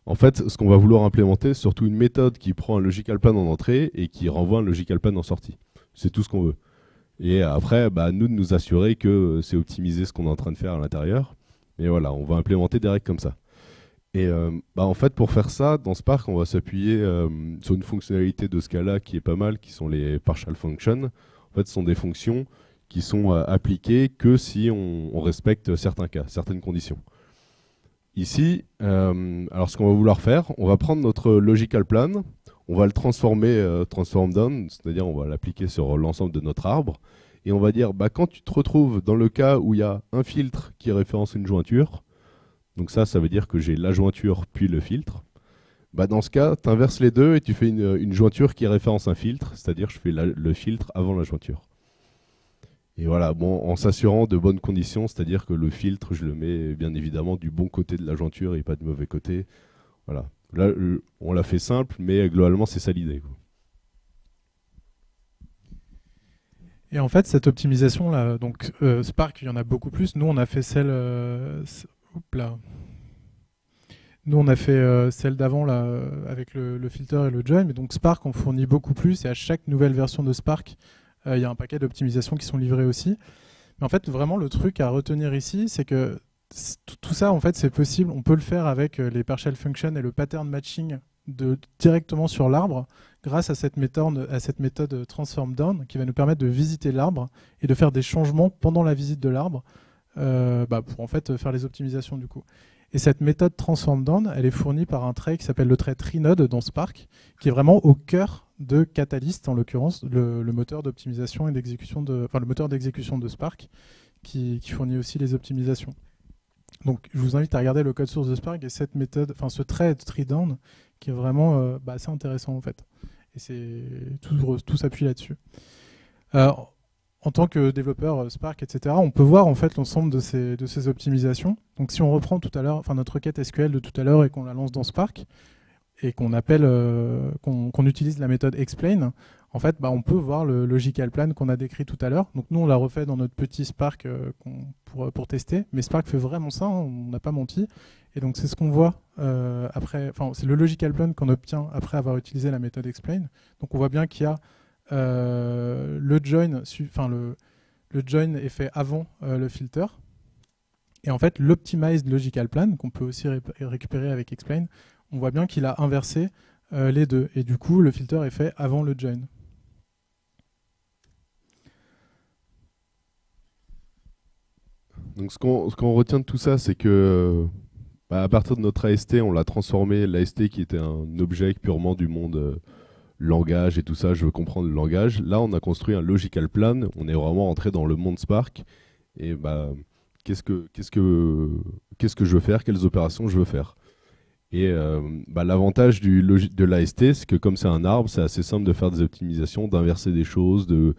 En fait, ce qu'on va vouloir implémenter, c'est surtout une méthode qui prend un logical plan en entrée et qui renvoie un logical plan en sortie. C'est tout ce qu'on veut. Et après, nous de nous assurer que c'est optimisé ce qu'on est en train de faire à l'intérieur. Mais voilà, on va implémenter des règles comme ça. Et en fait, pour faire ça, dans Spark, on va s'appuyer sur une fonctionnalité de Scala qui est pas mal, qui sont les partial functions. En fait, ce sont des fonctions qui sont appliquées que si on respecte certains cas, certaines conditions. Ici, alors ce qu'on va vouloir faire, on va prendre notre logical plan, on va le transformer transform down, c'est-à-dire on va l'appliquer sur l'ensemble de notre arbre, et on va dire quand tu te retrouves dans le cas où il y a un filtre qui référence une jointure, donc ça veut dire que j'ai la jointure puis le filtre, dans ce cas, tu inverses les deux et tu fais une jointure qui référence un filtre, c'est-à-dire je fais le filtre avant la jointure. Et voilà, en s'assurant de bonnes conditions, c'est-à-dire que le filtre, je le mets bien évidemment du bon côté de la jointure et pas du mauvais côté. Voilà. Là, on l'a fait simple, mais globalement, c'est ça l'idée. Et en fait, cette optimisation-là, donc Spark, il y en a beaucoup plus. Nous, on a fait celle... Nous, on a fait celle d'avant là, avec le filter et le join. Mais donc Spark, on fournit beaucoup plus. Et à chaque nouvelle version de Spark, il y a un paquet d'optimisations qui sont livrées aussi. Mais en fait, vraiment, le truc à retenir ici, c'est que tout ça, en fait, c'est possible. On peut le faire avec les partial functions et le pattern matching directement sur l'arbre, grâce à cette méthode transform down, qui va nous permettre de visiter l'arbre et de faire des changements pendant la visite de l'arbre pour en fait faire les optimisations du coup. Et cette méthode transform down, elle est fournie par un trait qui s'appelle le trait trinode dans Spark, qui est vraiment au cœur de Catalyst, en l'occurrence, le moteur d'optimisation et d'exécution le moteur d'exécution de Spark, qui fournit aussi les optimisations. Donc, je vous invite à regarder le code source de Spark et cette méthode, ce trait try-down, qui est vraiment assez intéressant en fait. Et tout s'appuie là-dessus. En tant que développeur Spark, etc., on peut voir en fait l'ensemble de ces optimisations. Donc, si on reprend tout à l'heure, notre requête SQL de tout à l'heure et qu'on la lance dans Spark, et qu'on appelle, qu'on utilise la méthode explain, en fait, on peut voir le logical plan qu'on a décrit tout à l'heure. Donc nous, on l'a refait dans notre petit Spark pour tester, mais Spark fait vraiment ça, on n'a pas menti. Et donc c'est ce qu'on voit après, c'est le logical plan qu'on obtient après avoir utilisé la méthode explain. Donc on voit bien qu'il y a le join, le join est fait avant le filter. Et en fait, l'optimized logical plan, qu'on peut aussi récupérer avec explain, on voit bien qu'il a inversé les deux. Et du coup, le filter est fait avant le join. Donc ce qu'on retient de tout ça, c'est que à partir de notre AST, on l'a transformé, l'AST qui était un objet purement du monde langage et tout ça, je veux comprendre le langage. Là, on a construit un logical plan, on est vraiment rentré dans le monde Spark. Et qu'est-ce que je veux faire, quelles opérations je veux faire. Et l'avantage de l'AST, c'est que comme c'est un arbre, c'est assez simple de faire des optimisations, d'inverser des choses, je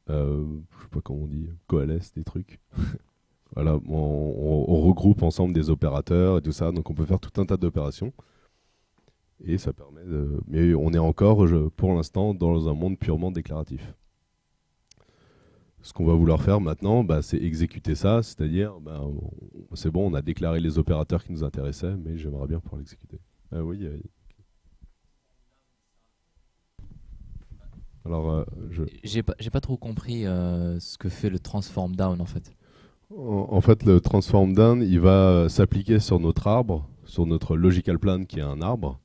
sais pas comment on dit, coalesce des trucs. Voilà, on regroupe ensemble des opérateurs et tout ça, donc on peut faire tout un tas d'opérations. Et ça permet mais on est encore, pour l'instant, dans un monde purement déclaratif. Ce qu'on va vouloir faire maintenant, c'est exécuter ça, c'est-à-dire, c'est bon, on a déclaré les opérateurs qui nous intéressaient, mais j'aimerais bien pouvoir l'exécuter. Ah oui. Alors, J'ai pas trop compris ce que fait le transform down en fait. En fait, le transform down, il va s'appliquer sur notre arbre, sur notre logical plan qui est un arbre,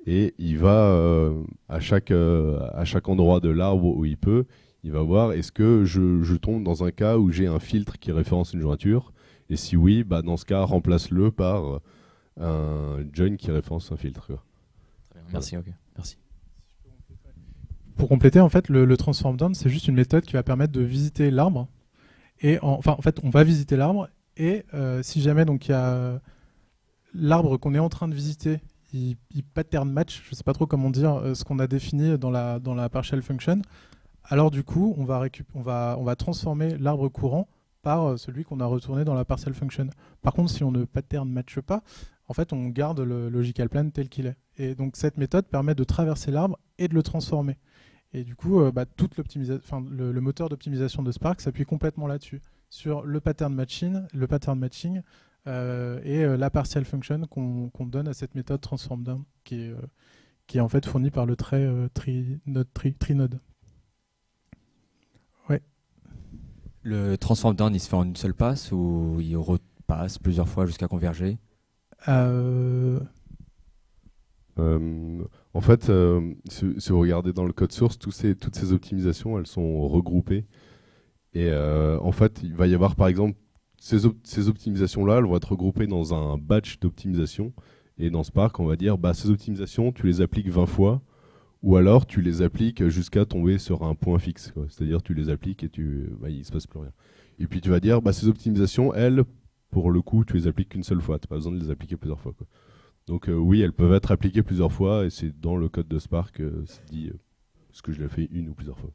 et il va à chaque endroit de l'arbre où il peut. Il va voir, est-ce que je tombe dans un cas où j'ai un filtre qui référence une jointure? Et si oui, bah, dans ce cas, remplace-le par un join qui référence un filtre, quoi. Très bien. Merci, ok. Merci. Pour compléter, en fait, le transform down, c'est juste une méthode qui va permettre de visiter l'arbre. Et en fait, on va visiter l'arbre. Et si jamais donc il y a l'arbre qu'on est en train de visiter, il pattern match, je ne sais pas trop comment dire, ce qu'on a défini dans la partial function. Alors du coup, on va transformer l'arbre courant par celui qu'on a retourné dans la partial function. Par contre, si on ne pattern matche pas, en fait, on garde le logical plan tel qu'il est. Et donc cette méthode permet de traverser l'arbre et de le transformer. Et du coup, toute le moteur d'optimisation de Spark s'appuie complètement là-dessus, sur le pattern matching, et la partial function qu'on donne à cette méthode transform down, qui est en fait fournie par le trait trinode. Ouais. Le transform down, il se fait en une seule passe ou il repasse plusieurs fois jusqu'à converger? En fait, si vous regardez dans le code source, toutes ces optimisations, elles sont regroupées. Et en fait, il va y avoir par exemple ces optimisations-là, elles vont être regroupées dans un batch d'optimisation. Et dans Spark, on va dire, bah, ces optimisations, tu les appliques 20 fois, ou alors tu les appliques jusqu'à tomber sur un point fixe. C'est-à-dire tu les appliques et il ne se passe plus rien. Et puis tu vas dire, bah, ces optimisations, elles, pour le coup, tu les appliques qu'une seule fois. Tu n'as pas besoin de les appliquer plusieurs fois, quoi. Donc oui, elles peuvent être appliquées plusieurs fois, et c'est dans le code de Spark, c'est dit, ce que je l'ai fait une ou plusieurs fois.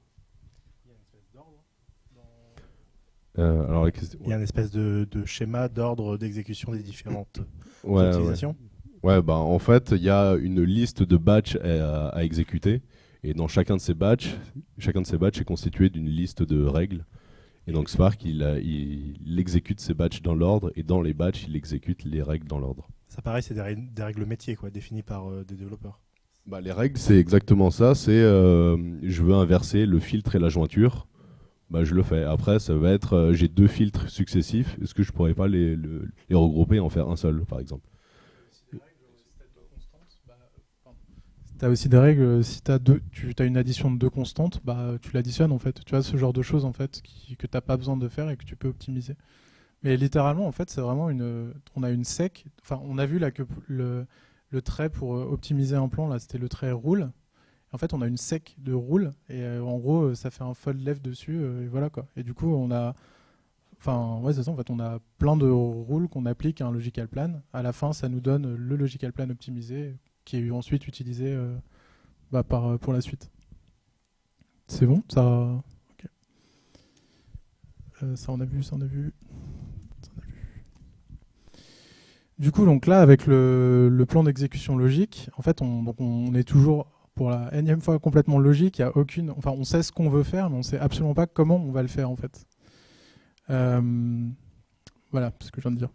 Alors, il y a une espèce de schéma d'ordre d'exécution des différentes ouais, optimisations. Ouais, bah, en fait, il y a une liste de batchs à exécuter, et dans chacun de ces batchs est constitué d'une liste de règles. Et donc Spark, il exécute ces batchs dans l'ordre, et dans les batchs, il exécute les règles dans l'ordre. Ça pareil, c'est des règles métiers, quoi, définies par des développeurs. Bah, les règles, c'est exactement ça. C'est je veux inverser le filtre et la jointure. Bah, je le fais. Après, ça va être j'ai deux filtres successifs. Est-ce que je pourrais pas les regrouper et en faire un seul, par exemple? Tu as aussi des règles, si tu as une addition de deux constantes, bah, tu l'additionnes en fait. Tu as ce genre de choses en fait que tu n'as pas besoin de faire et que tu peux optimiser. Mais littéralement, en fait, c'est vraiment on a une sec. Enfin, on a vu là que le trait pour optimiser un plan, là, c'était le trait rule. En fait, on a une sec de rule et en gros, ça fait un fold left dessus et voilà quoi. Et du coup, on a, enfin, ouais, c'est ça. En fait, on a plein de rules qu'on applique à un logical plan. À la fin, ça nous donne le logical plan optimisé qui est ensuite utilisé pour la suite. C'est bon, ça. Okay. Ça on a vu. Du coup, donc là, avec le plan d'exécution logique, en fait, on est toujours, pour la énième fois, complètement logique. Il y a aucune, enfin, on sait ce qu'on veut faire, mais on ne sait absolument pas comment on va le faire, en fait. Voilà, c'est ce que je viens de dire.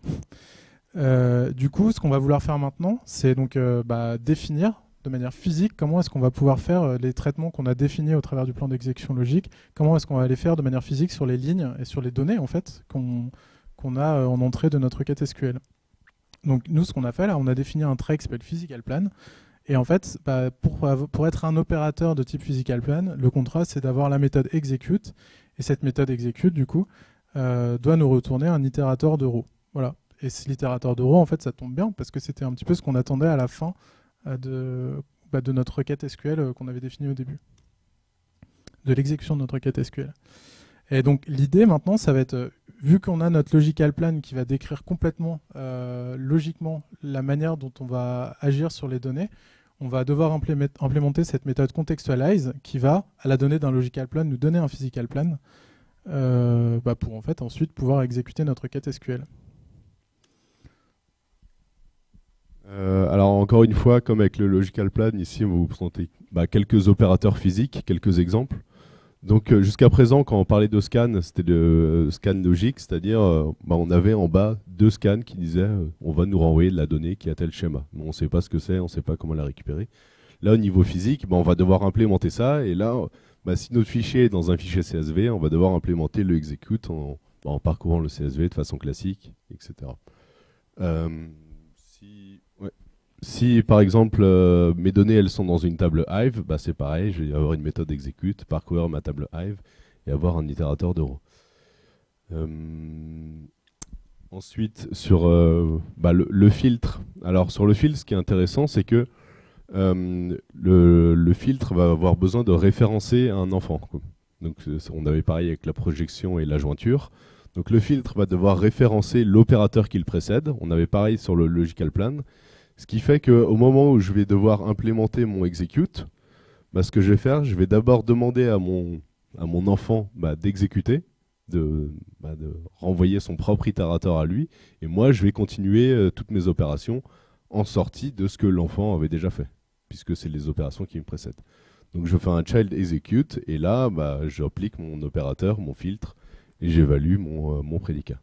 Du coup, ce qu'on va vouloir faire maintenant, c'est donc définir de manière physique comment est-ce qu'on va pouvoir faire les traitements qu'on a définis au travers du plan d'exécution logique. Comment est-ce qu'on va les faire de manière physique sur les lignes et sur les données, en fait, qu'on a en entrée de notre requête SQL. Donc nous, ce qu'on a fait là, on a défini un trait qui s'appelle physical plan. Et en fait, pour être un opérateur de type physical plan, le contrat, c'est d'avoir la méthode execute. Et cette méthode execute, du coup, doit nous retourner un itérateur de row. Voilà. Et l'itérateur de row, en fait, ça tombe bien parce que c'était un petit peu ce qu'on attendait à la fin de notre requête SQL qu'on avait définie au début. De l'exécution de notre requête SQL. Et donc l'idée maintenant, ça va être, vu qu'on a notre logical plan qui va décrire complètement logiquement la manière dont on va agir sur les données, on va devoir implémenter cette méthode contextualize qui va, à la donnée d'un logical plan, nous donner un physical plan pour en fait ensuite pouvoir exécuter notre requête SQL. Alors encore une fois, comme avec le logical plan, ici on va vous présenter quelques opérateurs physiques, quelques exemples. Donc jusqu'à présent, quand on parlait de scan, c'était de scan logique, c'est-à-dire on avait en bas deux scans qui disaient on va nous renvoyer de la donnée qui a tel schéma. Mais on ne sait pas ce que c'est, on ne sait pas comment la récupérer. Là, au niveau physique, on va devoir implémenter ça. Et là, si notre fichier est dans un fichier CSV, on va devoir implémenter le execute en parcourant le CSV de façon classique, etc. Si par exemple mes données elles sont dans une table Hive, c'est pareil, je vais avoir une méthode execute, parcourir ma table Hive et avoir un itérateur de row. Ensuite, sur le filtre. Alors, sur le filtre, ce qui est intéressant, c'est que le filtre va avoir besoin de référencer un enfant, quoi. Donc, on avait pareil avec la projection et la jointure. Donc, le filtre va devoir référencer l'opérateur qui le précède. On avait pareil sur le logical plan. Ce qui fait qu'au moment où je vais devoir implémenter mon execute, ce que je vais faire, je vais d'abord demander à mon enfant d'exécuter, de renvoyer son propre itérateur à lui, et moi je vais continuer toutes mes opérations en sortie de ce que l'enfant avait déjà fait, puisque c'est les opérations qui me précèdent. Donc je fais un child execute, et là j'applique mon opérateur, mon filtre, et j'évalue mon prédicat.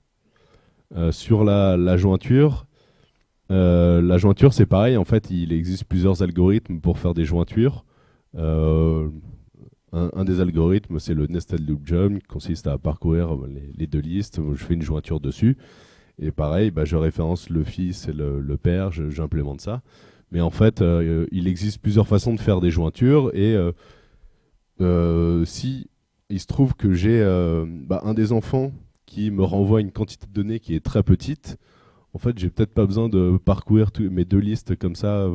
Sur la jointure, c'est pareil, en fait il existe plusieurs algorithmes pour faire des jointures. Un des algorithmes, c'est le nested loop join, qui consiste à parcourir les deux listes. Je fais une jointure dessus. Et pareil, je référence le fils et le père, j'implémente ça. Mais en fait, il existe plusieurs façons de faire des jointures. Et si il se trouve que j'ai un des enfants qui me renvoie une quantité de données qui est très petite, en fait, j'ai peut-être pas besoin de parcourir mes deux listes comme ça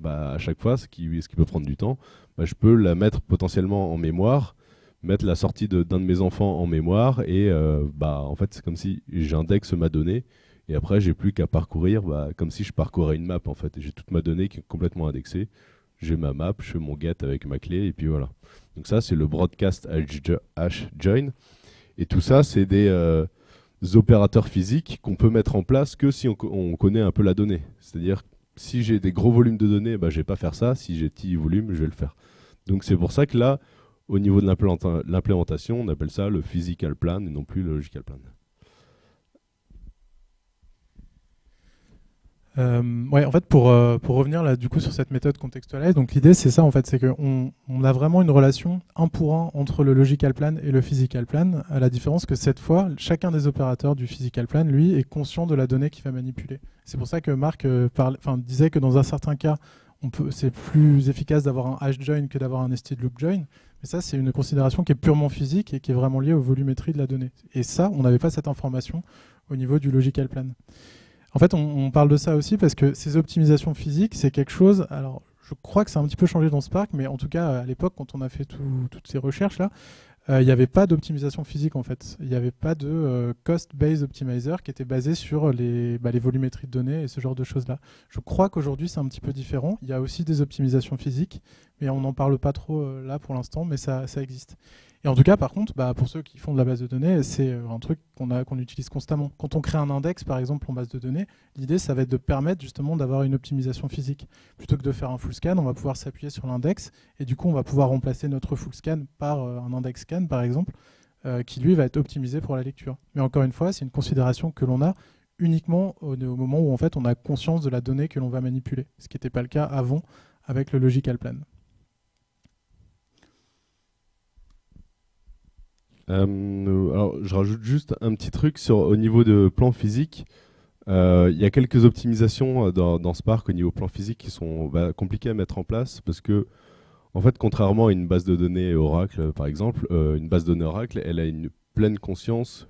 à chaque fois, ce qui peut prendre du temps. Je peux la mettre potentiellement en mémoire, mettre la sortie d'un de mes enfants en mémoire, et en fait, c'est comme si j'indexe ma donnée, et après, j'ai plus qu'à parcourir comme si je parcourais une map, en fait. J'ai toute ma donnée qui est complètement indexée. J'ai ma map, je fais mon get avec ma clé, et puis voilà. Donc ça, c'est le broadcast hash join. Et tout ça, c'est des opérateurs physiques qu'on peut mettre en place que si on connaît un peu la donnée. C'est-à-dire, si j'ai des gros volumes de données, je vais pas faire ça. Si j'ai petit volume, je vais le faire. Donc c'est pour ça que là, au niveau de l'implémentation, on appelle ça le physical plan et non plus le logical plan. En fait, pour revenir là, du coup, sur cette méthode contextualize, donc l'idée c'est ça, en fait, c'est qu'on a vraiment une relation 1 pour 1 entre le logical plan et le physical plan, à la différence que cette fois, chacun des opérateurs du physical plan, lui, est conscient de la donnée qu'il va manipuler. C'est pour ça que Marc disait que dans un certain cas, c'est plus efficace d'avoir un hash join que d'avoir un nested loop join. Mais ça, c'est une considération qui est purement physique et qui est vraiment liée aux volumétries de la donnée. Et ça, on n'avait pas cette information au niveau du logical plan. En fait, on parle de ça aussi parce que ces optimisations physiques, c'est quelque chose... Alors, je crois que ça a un petit peu changé dans Spark, mais en tout cas, à l'époque, quand on a fait toutes ces recherches-là, il n'y avait pas d'optimisation physique, en fait. Il n'y avait pas de cost-based optimizer qui était basé sur les volumétries de données et ce genre de choses-là. Je crois qu'aujourd'hui, c'est un petit peu différent. Il y a aussi des optimisations physiques, mais on n'en parle pas trop là pour l'instant, mais ça existe. Et en tout cas, par contre, pour ceux qui font de la base de données, c'est un truc qu'on utilise constamment. Quand on crée un index, par exemple, en base de données, l'idée, ça va être de permettre justement d'avoir une optimisation physique. Plutôt que de faire un full scan, on va pouvoir s'appuyer sur l'index, et du coup, on va pouvoir remplacer notre full scan par un index scan, par exemple, qui lui va être optimisé pour la lecture. Mais encore une fois, c'est une considération que l'on a uniquement au moment où en fait, on a conscience de la donnée que l'on va manipuler, ce qui n'était pas le cas avant avec le logical plan. Alors, je rajoute juste un petit truc au niveau de plan physique. Il y a quelques optimisations dans Spark au niveau plan physique qui sont compliquées à mettre en place parce que, en fait, contrairement à une base de données Oracle, par exemple, une base de données Oracle, elle a une pleine connaissance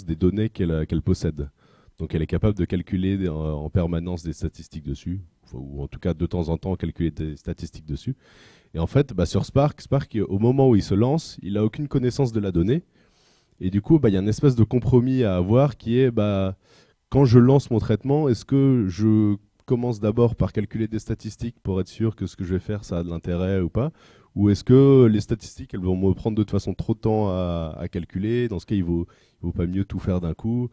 des données qu'elle possède. Donc, elle est capable de calculer en permanence des statistiques dessus, ou en tout cas, de temps en temps, calculer des statistiques dessus. Et en fait, sur Spark, au moment où il se lance, il n'a aucune connaissance de la donnée. Et du coup, il y a une espèce de compromis à avoir qui est, quand je lance mon traitement, est-ce que je commence d'abord par calculer des statistiques pour être sûr que ce que je vais faire, ça a de l'intérêt ou pas? Ou est-ce que les statistiques, elles vont me prendre de toute façon trop de temps à calculer? Dans ce cas, il vaut pas mieux tout faire d'un coup.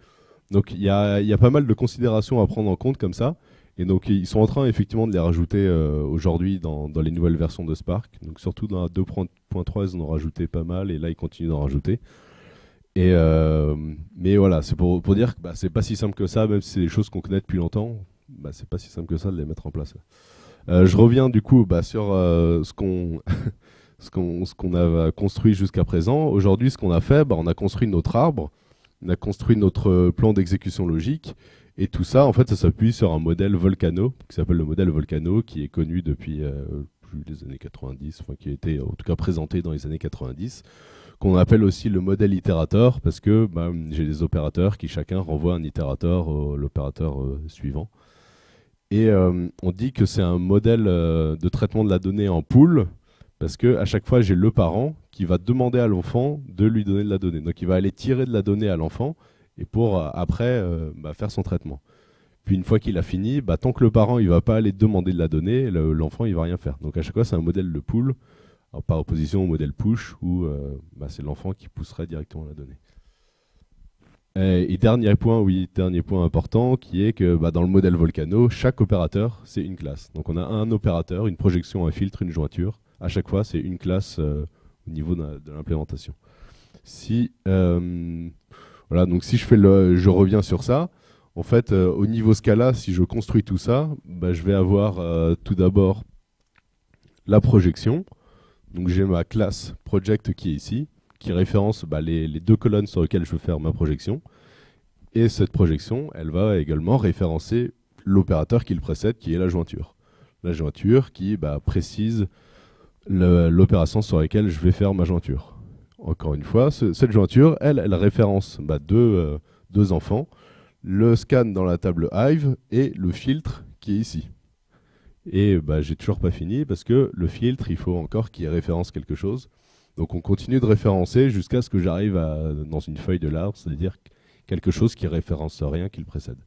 Donc, il y a pas mal de considérations à prendre en compte comme ça. Et donc, ils sont en train effectivement de les rajouter aujourd'hui dans les nouvelles versions de Spark. Donc, surtout dans la 2.3, ils en ont rajouté pas mal et là, ils continuent d'en rajouter. Mais voilà, c'est pour dire que c'est pas si simple que ça, même si c'est des choses qu'on connaît depuis longtemps, c'est pas si simple que ça de les mettre en place. Je reviens du coup sur ce qu'on a construit jusqu'à présent. Aujourd'hui, ce qu'on a fait, on a construit notre arbre, on a construit notre plan d'exécution logique. Et tout ça, en fait, ça s'appuie sur un modèle Volcano, qui s'appelle le modèle Volcano, qui est connu depuis les années 90, qui a été en tout cas présenté dans les années 90, qu'on appelle aussi le modèle itérateur, parce que j'ai des opérateurs qui chacun renvoie un itérateur à l'opérateur suivant. Et on dit que c'est un modèle de traitement de la donnée en pool, parce qu'à chaque fois, j'ai le parent qui va demander à l'enfant de lui donner de la donnée. Donc il va aller tirer de la donnée à l'enfant, et pour après faire son traitement. Puis une fois qu'il a fini, tant que le parent il va pas aller demander de la donnée, l'enfant il va rien faire. Donc à chaque fois, c'est un modèle de pool, alors, par opposition au modèle push, où c'est l'enfant qui pousserait directement la donnée. Et dernier point important, qui est que dans le modèle Volcano, chaque opérateur, c'est une classe. Donc on a un opérateur, une projection, un filtre, une jointure. À chaque fois, c'est une classe au niveau de l'implémentation. Voilà, donc si je reviens sur ça, en fait, au niveau Scala, si je construis tout ça, je vais avoir tout d'abord la projection. Donc j'ai ma classe project qui est ici, qui référence les 2 colonnes sur lesquelles je veux faire ma projection. Et cette projection, elle va également référencer l'opérateur qui le précède, qui est la jointure. La jointure qui précise l'opération sur laquelle je vais faire ma jointure. Encore une fois, cette jointure, elle référence deux enfants, le scan dans la table Hive et le filtre qui est ici. Et j'ai toujours pas fini parce que le filtre, il faut encore qu'il référence quelque chose. Donc on continue de référencer jusqu'à ce que j'arrive dans une feuille de l'arbre, c'est-à-dire quelque chose qui référence rien qui le précède.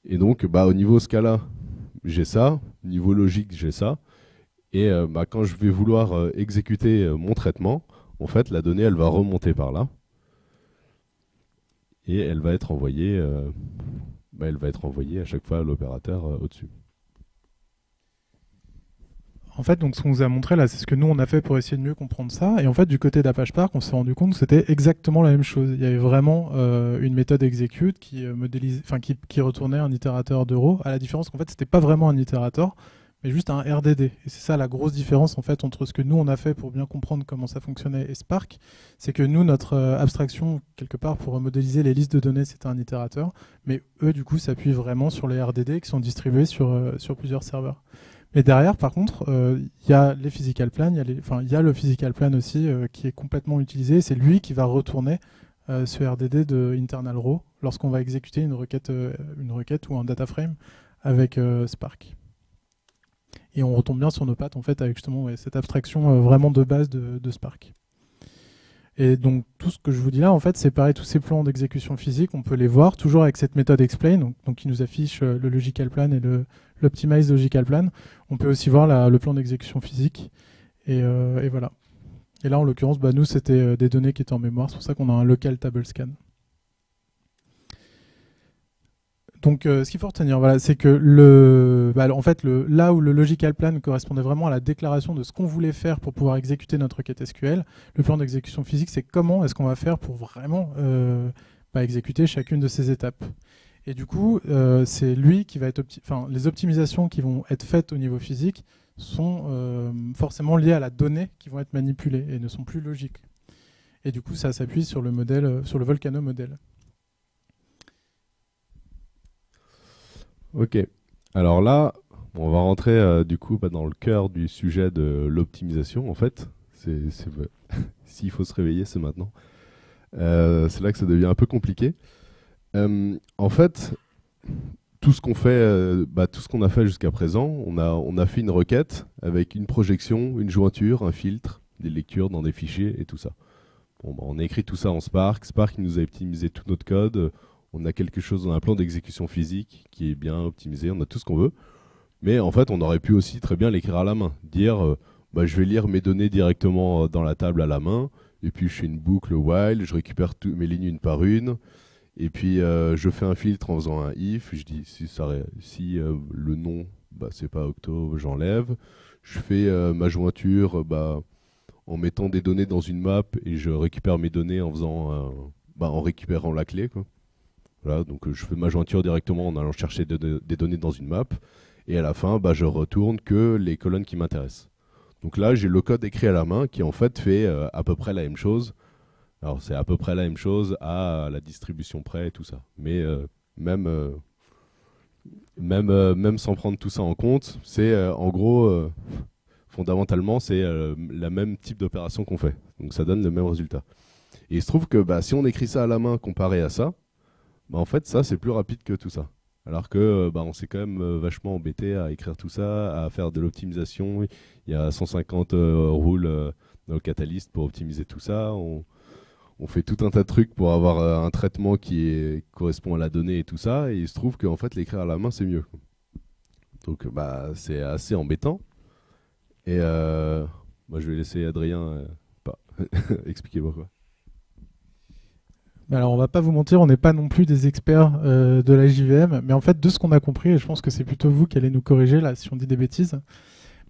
Et donc au niveau Scala, j'ai ça, au niveau logique, j'ai ça. Et quand je vais vouloir exécuter mon traitement, en fait la donnée elle va remonter par là. Et elle va être envoyée, à chaque fois à l'opérateur au-dessus. En fait, donc, ce qu'on vous a montré là, c'est ce que nous on a fait pour essayer de mieux comprendre ça. Et en fait, du côté d'Apache Spark, on s'est rendu compte que c'était exactement la même chose. Il y avait vraiment une méthode execute qui retournait un itérateur d'euro, à la différence qu'en fait, c'était pas vraiment un itérateur, mais juste un RDD. Et c'est ça la grosse différence en fait entre ce que nous on a fait pour bien comprendre comment ça fonctionnait et Spark, c'est que nous notre abstraction quelque part pour modéliser les listes de données c'était un itérateur, mais eux du coup s'appuient vraiment sur les RDD qui sont distribués sur plusieurs serveurs. Mais derrière, par contre, il y a les physical plans, il y a le physical plan aussi qui est complètement utilisé. C'est lui qui va retourner ce RDD de internal row lorsqu'on va exécuter une requête ou un data frame avec Spark. Et on retombe bien sur nos pattes en fait avec justement cette abstraction vraiment de base de Spark. Et donc tout ce que je vous dis là, en fait, c'est pareil, tous ces plans d'exécution physique, on peut les voir toujours avec cette méthode explain, donc qui nous affiche le logical plan et l'optimize logical plan. On peut aussi voir le plan d'exécution physique. Et voilà. Et là, en l'occurrence, nous, c'était des données qui étaient en mémoire. C'est pour ça qu'on a un local table scan. Donc, ce qu'il faut retenir, voilà, c'est que en fait, là où le logical plan correspondait vraiment à la déclaration de ce qu'on voulait faire pour pouvoir exécuter notre requête SQL, le plan d'exécution physique, c'est comment est-ce qu'on va faire pour vraiment exécuter chacune de ces étapes. Et du coup, c'est lui qui va être les optimisations qui vont être faites au niveau physique sont forcément liées à la donnée qui vont être manipulées et ne sont plus logiques. Et du coup, ça s'appuie sur le modèle, sur le Volcano modèle. Ok, alors là, on va rentrer du coup dans le cœur du sujet de l'optimisation en fait. S'il faut se réveiller, c'est maintenant. C'est là que ça devient un peu compliqué. En fait, tout ce qu'on fait, tout ce qu'on a fait jusqu'à présent, on a fait une requête avec une projection, une jointure, un filtre, des lectures dans des fichiers et tout ça. Bon, on a écrit tout ça en Spark. Spark nous a optimisé tout notre code. On a quelque chose, on a un plan d'exécution physique qui est bien optimisé, on a tout ce qu'on veut. Mais en fait, on aurait pu aussi très bien l'écrire à la main. Dire, je vais lire mes données directement dans la table à la main, et puis je fais une boucle while, je récupère mes lignes une par une, et puis je fais un filtre en faisant un if, je dis si le nom, c'est pas octo, j'enlève. Je fais ma jointure en mettant des données dans une map, et je récupère mes données en récupérant la clé, quoi. Voilà, donc je fais ma jointure directement en allant chercher des données dans une map. Et à la fin, je retourne que les colonnes qui m'intéressent. Donc là, j'ai le code écrit à la main qui en fait fait à peu près la même chose. Alors c'est à peu près la même chose à la distribution près et tout ça. Mais même sans prendre tout ça en compte, c'est en gros... fondamentalement, c'est la même type d'opération qu'on fait. Donc ça donne le même résultat. Et il se trouve que si on écrit ça à la main comparé à ça, en fait, ça, c'est plus rapide que tout ça. Alors que on s'est quand même vachement embêté à écrire tout ça, à faire de l'optimisation. Il y a 150 rules dans le Catalyst pour optimiser tout ça. On fait tout un tas de trucs pour avoir un traitement qui correspond à la donnée et tout ça. Et il se trouve qu'en fait, l'écrire à la main, c'est mieux. Donc, c'est assez embêtant. Et moi, je vais laisser Adrien expliquer pourquoi. Alors on va pas vous mentir, on n'est pas non plus des experts de la JVM, mais en fait de ce qu'on a compris, et je pense que c'est plutôt vous qui allez nous corriger là si on dit des bêtises,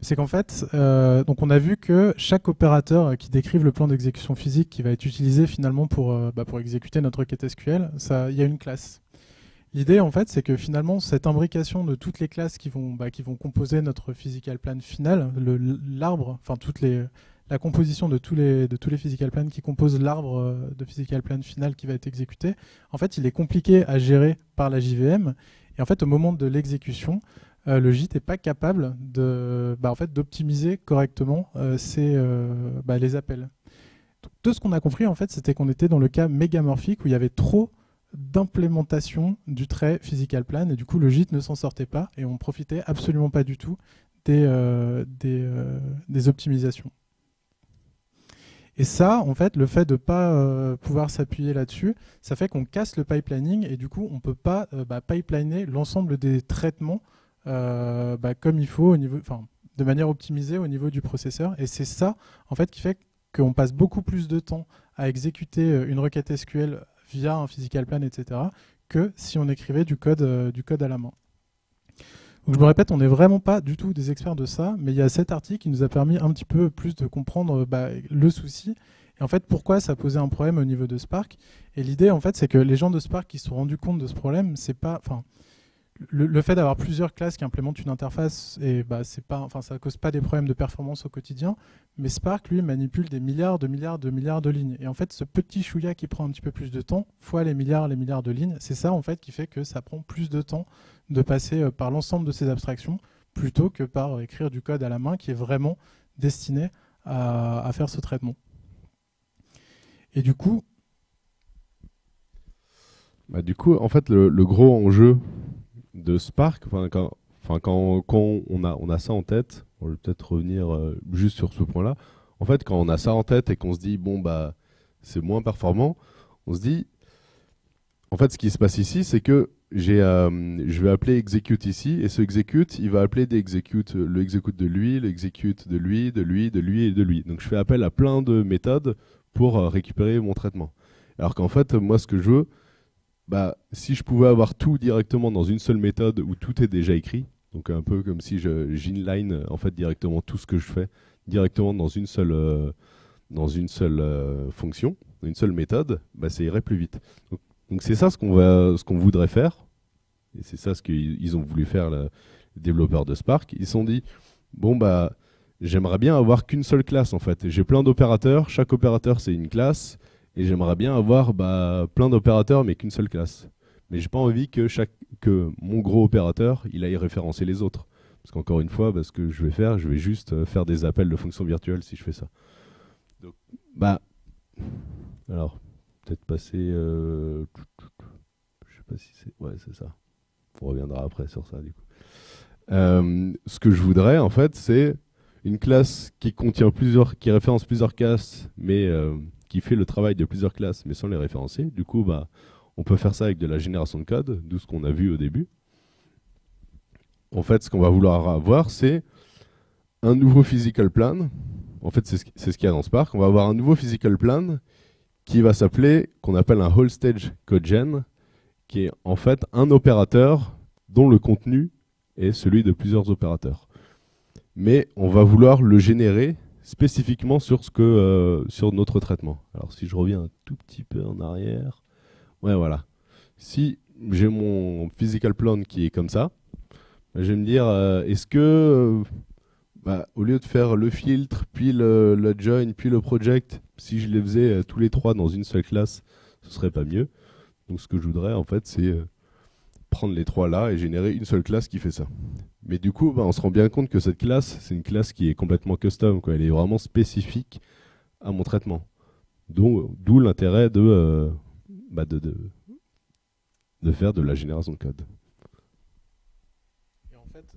c'est qu'en fait, donc on a vu que chaque opérateur qui décrive le plan d'exécution physique qui va être utilisé finalement pour exécuter notre requête SQL, il y a une classe. L'idée en fait c'est que finalement cette imbrication de toutes les classes qui vont composer notre physical plan final, l'arbre, enfin la composition de tous les physical plans qui composent l'arbre de physical plan final qui va être exécuté, en fait, il est compliqué à gérer par la JVM. Et en fait, au moment de l'exécution, le JIT n'est pas capable d'optimiser correctement les appels. Donc, de ce qu'on a compris, en fait, c'était qu'on était dans le cas mégamorphique où il y avait trop d'implémentation du trait physical plan et du coup, le JIT ne s'en sortait pas et on profitait absolument pas du tout des optimisations. Et ça, en fait, le fait de ne pas pouvoir s'appuyer là-dessus, ça fait qu'on casse le pipelining et du coup, on ne peut pas pipeliner l'ensemble des traitements comme il faut, de manière optimisée au niveau du processeur. Et c'est ça, en fait, qui fait qu'on passe beaucoup plus de temps à exécuter une requête SQL via un physical plan, etc., que si on écrivait du code à la main. Donc je me répète, on n'est vraiment pas du tout des experts de ça, mais il y a cet article qui nous a permis un petit peu plus de comprendre le souci et en fait pourquoi ça posait un problème au niveau de Spark. Et l'idée en fait c'est que les gens de Spark qui se sont rendus compte de ce problème, c'est pas, le fait d'avoir plusieurs classes qui implémentent une interface, et ça cause pas des problèmes de performance au quotidien, mais Spark lui manipule des milliards de lignes. Et en fait ce petit chouïa qui prend un petit peu plus de temps, fois les milliards de lignes, c'est ça en fait qui fait que ça prend plus de temps de passer par l'ensemble de ces abstractions plutôt que par écrire du code à la main qui est vraiment destiné à faire ce traitement. Et du coup, en fait, le gros enjeu de Spark, quand on a ça en tête, on va peut-être revenir juste sur ce point-là. En fait, quand on a ça en tête et qu'on se dit c'est moins performant, on se dit en fait ce qui se passe ici, c'est que je vais appeler execute ici et ce execute, il va appeler des execute, le execute de lui, le execute de lui, de lui, de lui et de lui. Donc je fais appel à plein de méthodes pour récupérer mon traitement. Alors qu'en fait, moi ce que je veux, si je pouvais avoir tout directement dans une seule méthode où tout est déjà écrit, donc un peu comme si j'inline en fait directement tout ce que je fais directement dans une seule fonction, une seule méthode, ça irait plus vite. Donc c'est ça ce qu'on voudrait faire, et c'est ça ce qu'ils ont voulu faire les développeurs de Spark. Ils se sont dit j'aimerais bien avoir qu'une seule classe en fait. J'ai plein d'opérateurs, chaque opérateur c'est une classe. Et j'aimerais bien avoir plein d'opérateurs, mais qu'une seule classe. Mais j'ai pas envie que mon gros opérateur, il aille référencer les autres. Parce qu'encore une fois, ce que je vais juste faire des appels de fonctions virtuelles si je fais ça. Donc, alors, peut-être passer... je sais pas si c'est... Ouais, c'est ça. On reviendra après sur ça, du coup. Ce que je voudrais, en fait, c'est une classe qui référence plusieurs classes, mais... qui fait le travail de plusieurs classes mais sans les référencer. Du coup, on peut faire ça avec de la génération de code, d'où ce qu'on a vu au début. En fait, ce qu'on va vouloir avoir, c'est un nouveau physical plan. En fait, c'est ce qu'il y a dans Spark. On va avoir un nouveau physical plan qui va s'appeler, qu'on appelle un whole stage codegen, qui est en fait un opérateur dont le contenu est celui de plusieurs opérateurs. Mais on va vouloir le générer spécifiquement sur notre traitement. Alors si je reviens un tout petit peu en arrière, voilà. Si j'ai mon physical plan qui est comme ça, je vais me dire, est-ce que au lieu de faire le filtre, puis le join, puis le project, si je les faisais tous les trois dans une seule classe, ce serait pas mieux. Donc ce que je voudrais en fait, c'est prendre les trois là et générer une seule classe qui fait ça. Mais du coup, on se rend bien compte que cette classe, c'est une classe qui est complètement custom, quoi. Elle est vraiment spécifique à mon traitement. D'où l'intérêt de faire de la génération de code.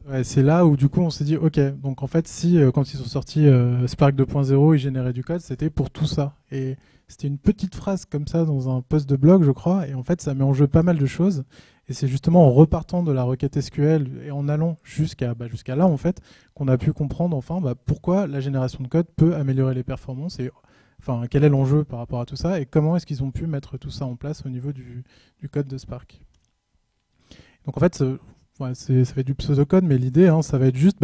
Ouais, c'est là où du coup on s'est dit ok, donc en fait si quand ils sont sortis Spark 2.0 ils généraient du code, c'était pour tout ça. Et c'était une petite phrase comme ça dans un post de blog je crois, et en fait ça met en jeu pas mal de choses. Et c'est justement en repartant de la requête SQL et en allant jusqu'à là en fait qu'on a pu comprendre enfin pourquoi la génération de code peut améliorer les performances et enfin quel est l'enjeu par rapport à tout ça et comment est-ce qu'ils ont pu mettre tout ça en place au niveau du code de Spark. Donc en fait ouais, ça va être du pseudocode, mais l'idée, ça va être juste,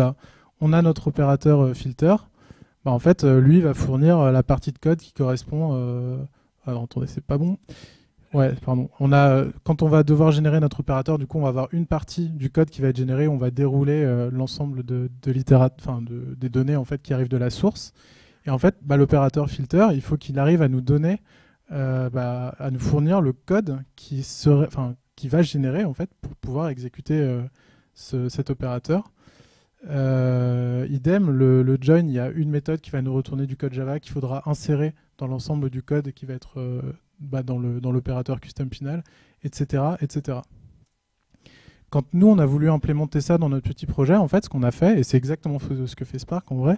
on a notre opérateur filter. En fait, lui va fournir la partie de code qui correspond. Alors, attendez, c'est pas bon. Ouais, pardon. Quand on va devoir générer notre opérateur, du coup, on va avoir une partie du code qui va être générée. On va dérouler l'ensemble des données en fait qui arrivent de la source. Et en fait, l'opérateur filter, il faut qu'il arrive à nous donner, à nous fournir le code qui va générer en fait pour pouvoir exécuter cet opérateur. Idem, le join, il y a une méthode qui va nous retourner du code Java qu'il faudra insérer dans l'ensemble du code qui va être dans l'opérateur custom final, etc., etc. Quand nous, on a voulu implémenter ça dans notre petit projet, en fait, ce qu'on a fait, et c'est exactement ce que fait Spark en vrai,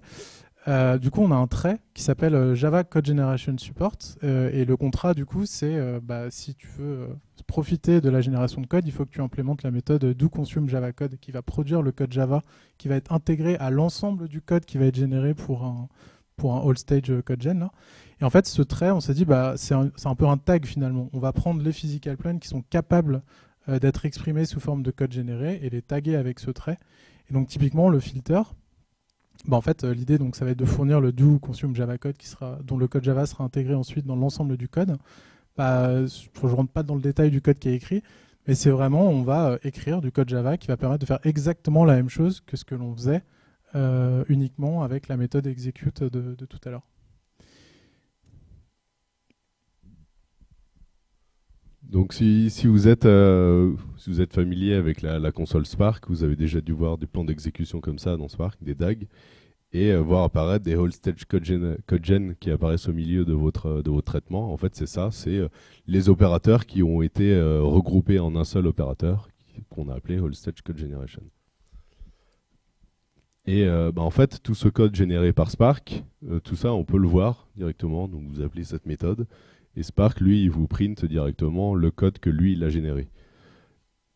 du coup, on a un trait qui s'appelle Java Code Generation Support et le contrat, du coup, c'est si tu veux profiter de la génération de code, il faut que tu implémentes la méthode doConsumeJavaCode qui va produire le code Java qui va être intégré à l'ensemble du code qui va être généré pour un all stage code gen. Là. Et en fait, ce trait, on s'est dit, c'est un peu un tag finalement. On va prendre les physical planes qui sont capables d'être exprimés sous forme de code généré et les taguer avec ce trait. Et donc, typiquement, le filter. En fait, l'idée, ça va être de fournir le doConsumeJavaCode dont le code Java sera intégré ensuite dans l'ensemble du code. Je ne rentre pas dans le détail du code qui est écrit, mais c'est vraiment, on va écrire du code Java qui va permettre de faire exactement la même chose que ce que l'on faisait uniquement avec la méthode execute de tout à l'heure. Donc si vous êtes familier avec la console Spark, vous avez déjà dû voir des plans d'exécution comme ça dans Spark, des DAG, et voir apparaître des whole stage code gen qui apparaissent au milieu de votre traitement. En fait, c'est ça, c'est les opérateurs qui ont été regroupés en un seul opérateur qu'on a appelé whole stage code generation. Et en fait, tout ce code généré par Spark, tout ça, on peut le voir directement. Donc vous appelez cette méthode. Et Spark, lui, il vous print directement le code que lui, il a généré.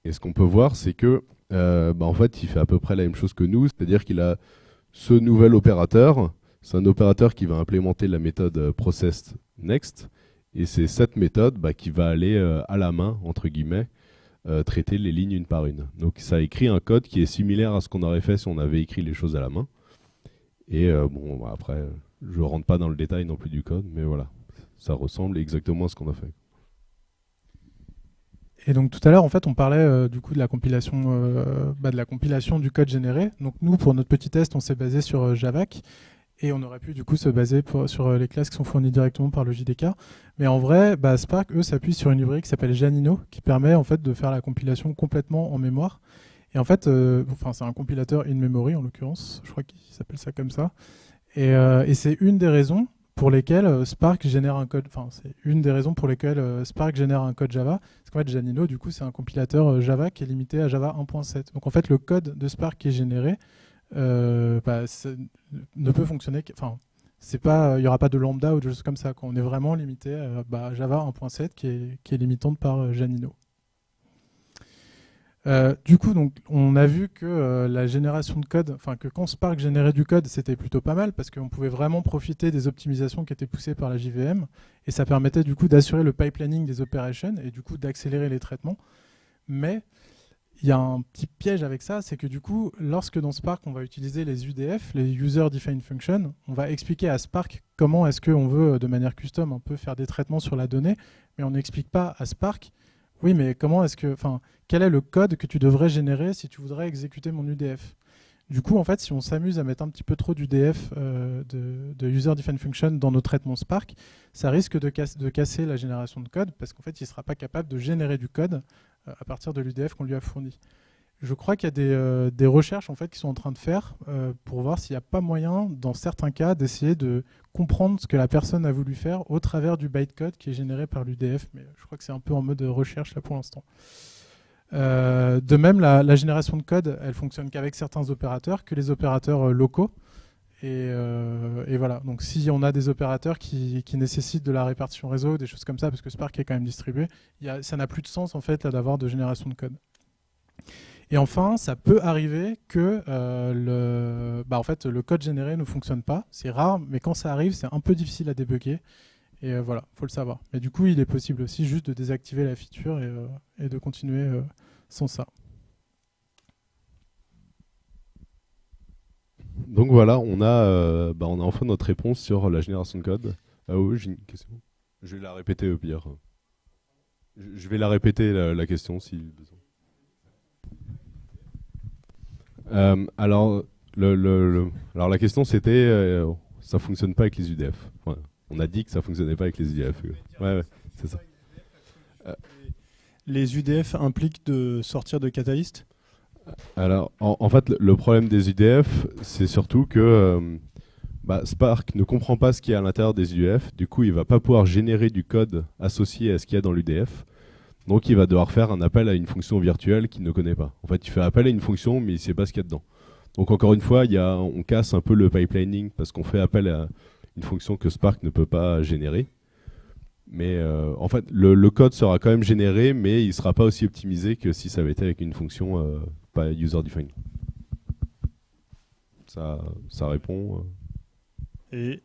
Et ce qu'on peut voir, c'est que, en fait, il fait à peu près la même chose que nous. C'est-à-dire qu'il a ce nouvel opérateur. C'est un opérateur qui va implémenter la méthode processNext. Et c'est cette méthode qui va aller à la main, entre guillemets, traiter les lignes une par une. Donc ça écrit un code qui est similaire à ce qu'on aurait fait si on avait écrit les choses à la main. Et après, je ne rentre pas dans le détail non plus du code, mais voilà. Ça ressemble exactement à ce qu'on a fait. Et donc tout à l'heure, en fait, on parlait du coup de la compilation du code généré. Donc nous, pour notre petit test, on s'est basé sur Javac et on aurait pu du coup se baser sur les classes qui sont fournies directement par le JDK. Mais en vrai, Spark, eux, s'appuie sur une librairie qui s'appelle Janino, qui permet en fait de faire la compilation complètement en mémoire. Et en fait, c'est un compilateur in memory en l'occurrence. Je crois qu'il s'appelle ça comme ça. Et c'est une des raisons pour lesquelles Spark génère un code. C'est une des raisons pour lesquelles Spark génère un code Java. Parce qu'en fait, Janino, du coup, c'est un compilateur Java qui est limité à Java 1.7. Donc en fait, le code de Spark qui est généré ne peut fonctionner. Il n'y aura pas de lambda ou de choses comme ça. On est vraiment limité à Java 1.7 qui est limitante par Janino. Du coup, donc, on a vu que la génération de code, que quand Spark générait du code, c'était plutôt pas mal parce qu'on pouvait vraiment profiter des optimisations qui étaient poussées par la JVM et ça permettait du coup d'assurer le pipelining des operations et du coup d'accélérer les traitements. Mais il y a un petit piège avec ça, c'est que du coup, lorsque dans Spark on va utiliser les UDF, les User Defined Function, on va expliquer à Spark comment est-ce qu'on veut de manière custom un peu faire des traitements sur la donnée, mais on n'explique pas à Spark. Oui, mais quel est le code que tu devrais générer si tu voudrais exécuter mon UDF? Du coup, en fait, si on s'amuse à mettre un petit peu trop d'UDF de User Defined Function dans nos traitements Spark, ça risque de casser la génération de code parce qu'en fait, il ne sera pas capable de générer du code à partir de l'UDF qu'on lui a fourni. Je crois qu'il y a des recherches en fait qui sont en train de faire pour voir s'il n'y a pas moyen, dans certains cas, d'essayer de comprendre ce que la personne a voulu faire au travers du bytecode qui est généré par l'UDF. Mais je crois que c'est un peu en mode recherche là pour l'instant. De même, la génération de code, elle fonctionne qu'avec certains opérateurs, que les opérateurs locaux. Et voilà. Donc, si on a des opérateurs qui nécessitent de la répartition réseau, des choses comme ça, parce que Spark est quand même distribué, ça n'a plus de sens en fait là d'avoir de génération de code. Et enfin, ça peut arriver que en fait, le code généré ne fonctionne pas. C'est rare, mais quand ça arrive, c'est un peu difficile à débugger. Et voilà, il faut le savoir. Mais du coup, il est possible aussi juste de désactiver la feature et de continuer sans ça. Donc voilà, on a enfin notre réponse sur la génération de code. Ah oui, j'ai une question. Je vais la répéter au pire. Je vais la répéter la question si besoin. Alors la question c'était ça fonctionne pas avec les UDF. Ouais, on a dit que ça fonctionnait pas avec les UDF. Ouais, c'est ça. Les UDF impliquent de sortir de Catalyst ? Alors en fait le problème des UDF c'est surtout que Spark ne comprend pas ce qu'il y a à l'intérieur des UDF. Du coup il va pas pouvoir générer du code associé à ce qu'il y a dans l'UDF. Donc il va devoir faire un appel à une fonction virtuelle qu'il ne connaît pas. En fait, il fait appel à une fonction, mais il ne sait pas ce qu'il y a dedans. Donc encore une fois, on casse un peu le pipelining parce qu'on fait appel à une fonction que Spark ne peut pas générer. Mais en fait, le code sera quand même généré, mais il ne sera pas aussi optimisé que si ça avait été avec une fonction pas user-defined. Ça répond. Et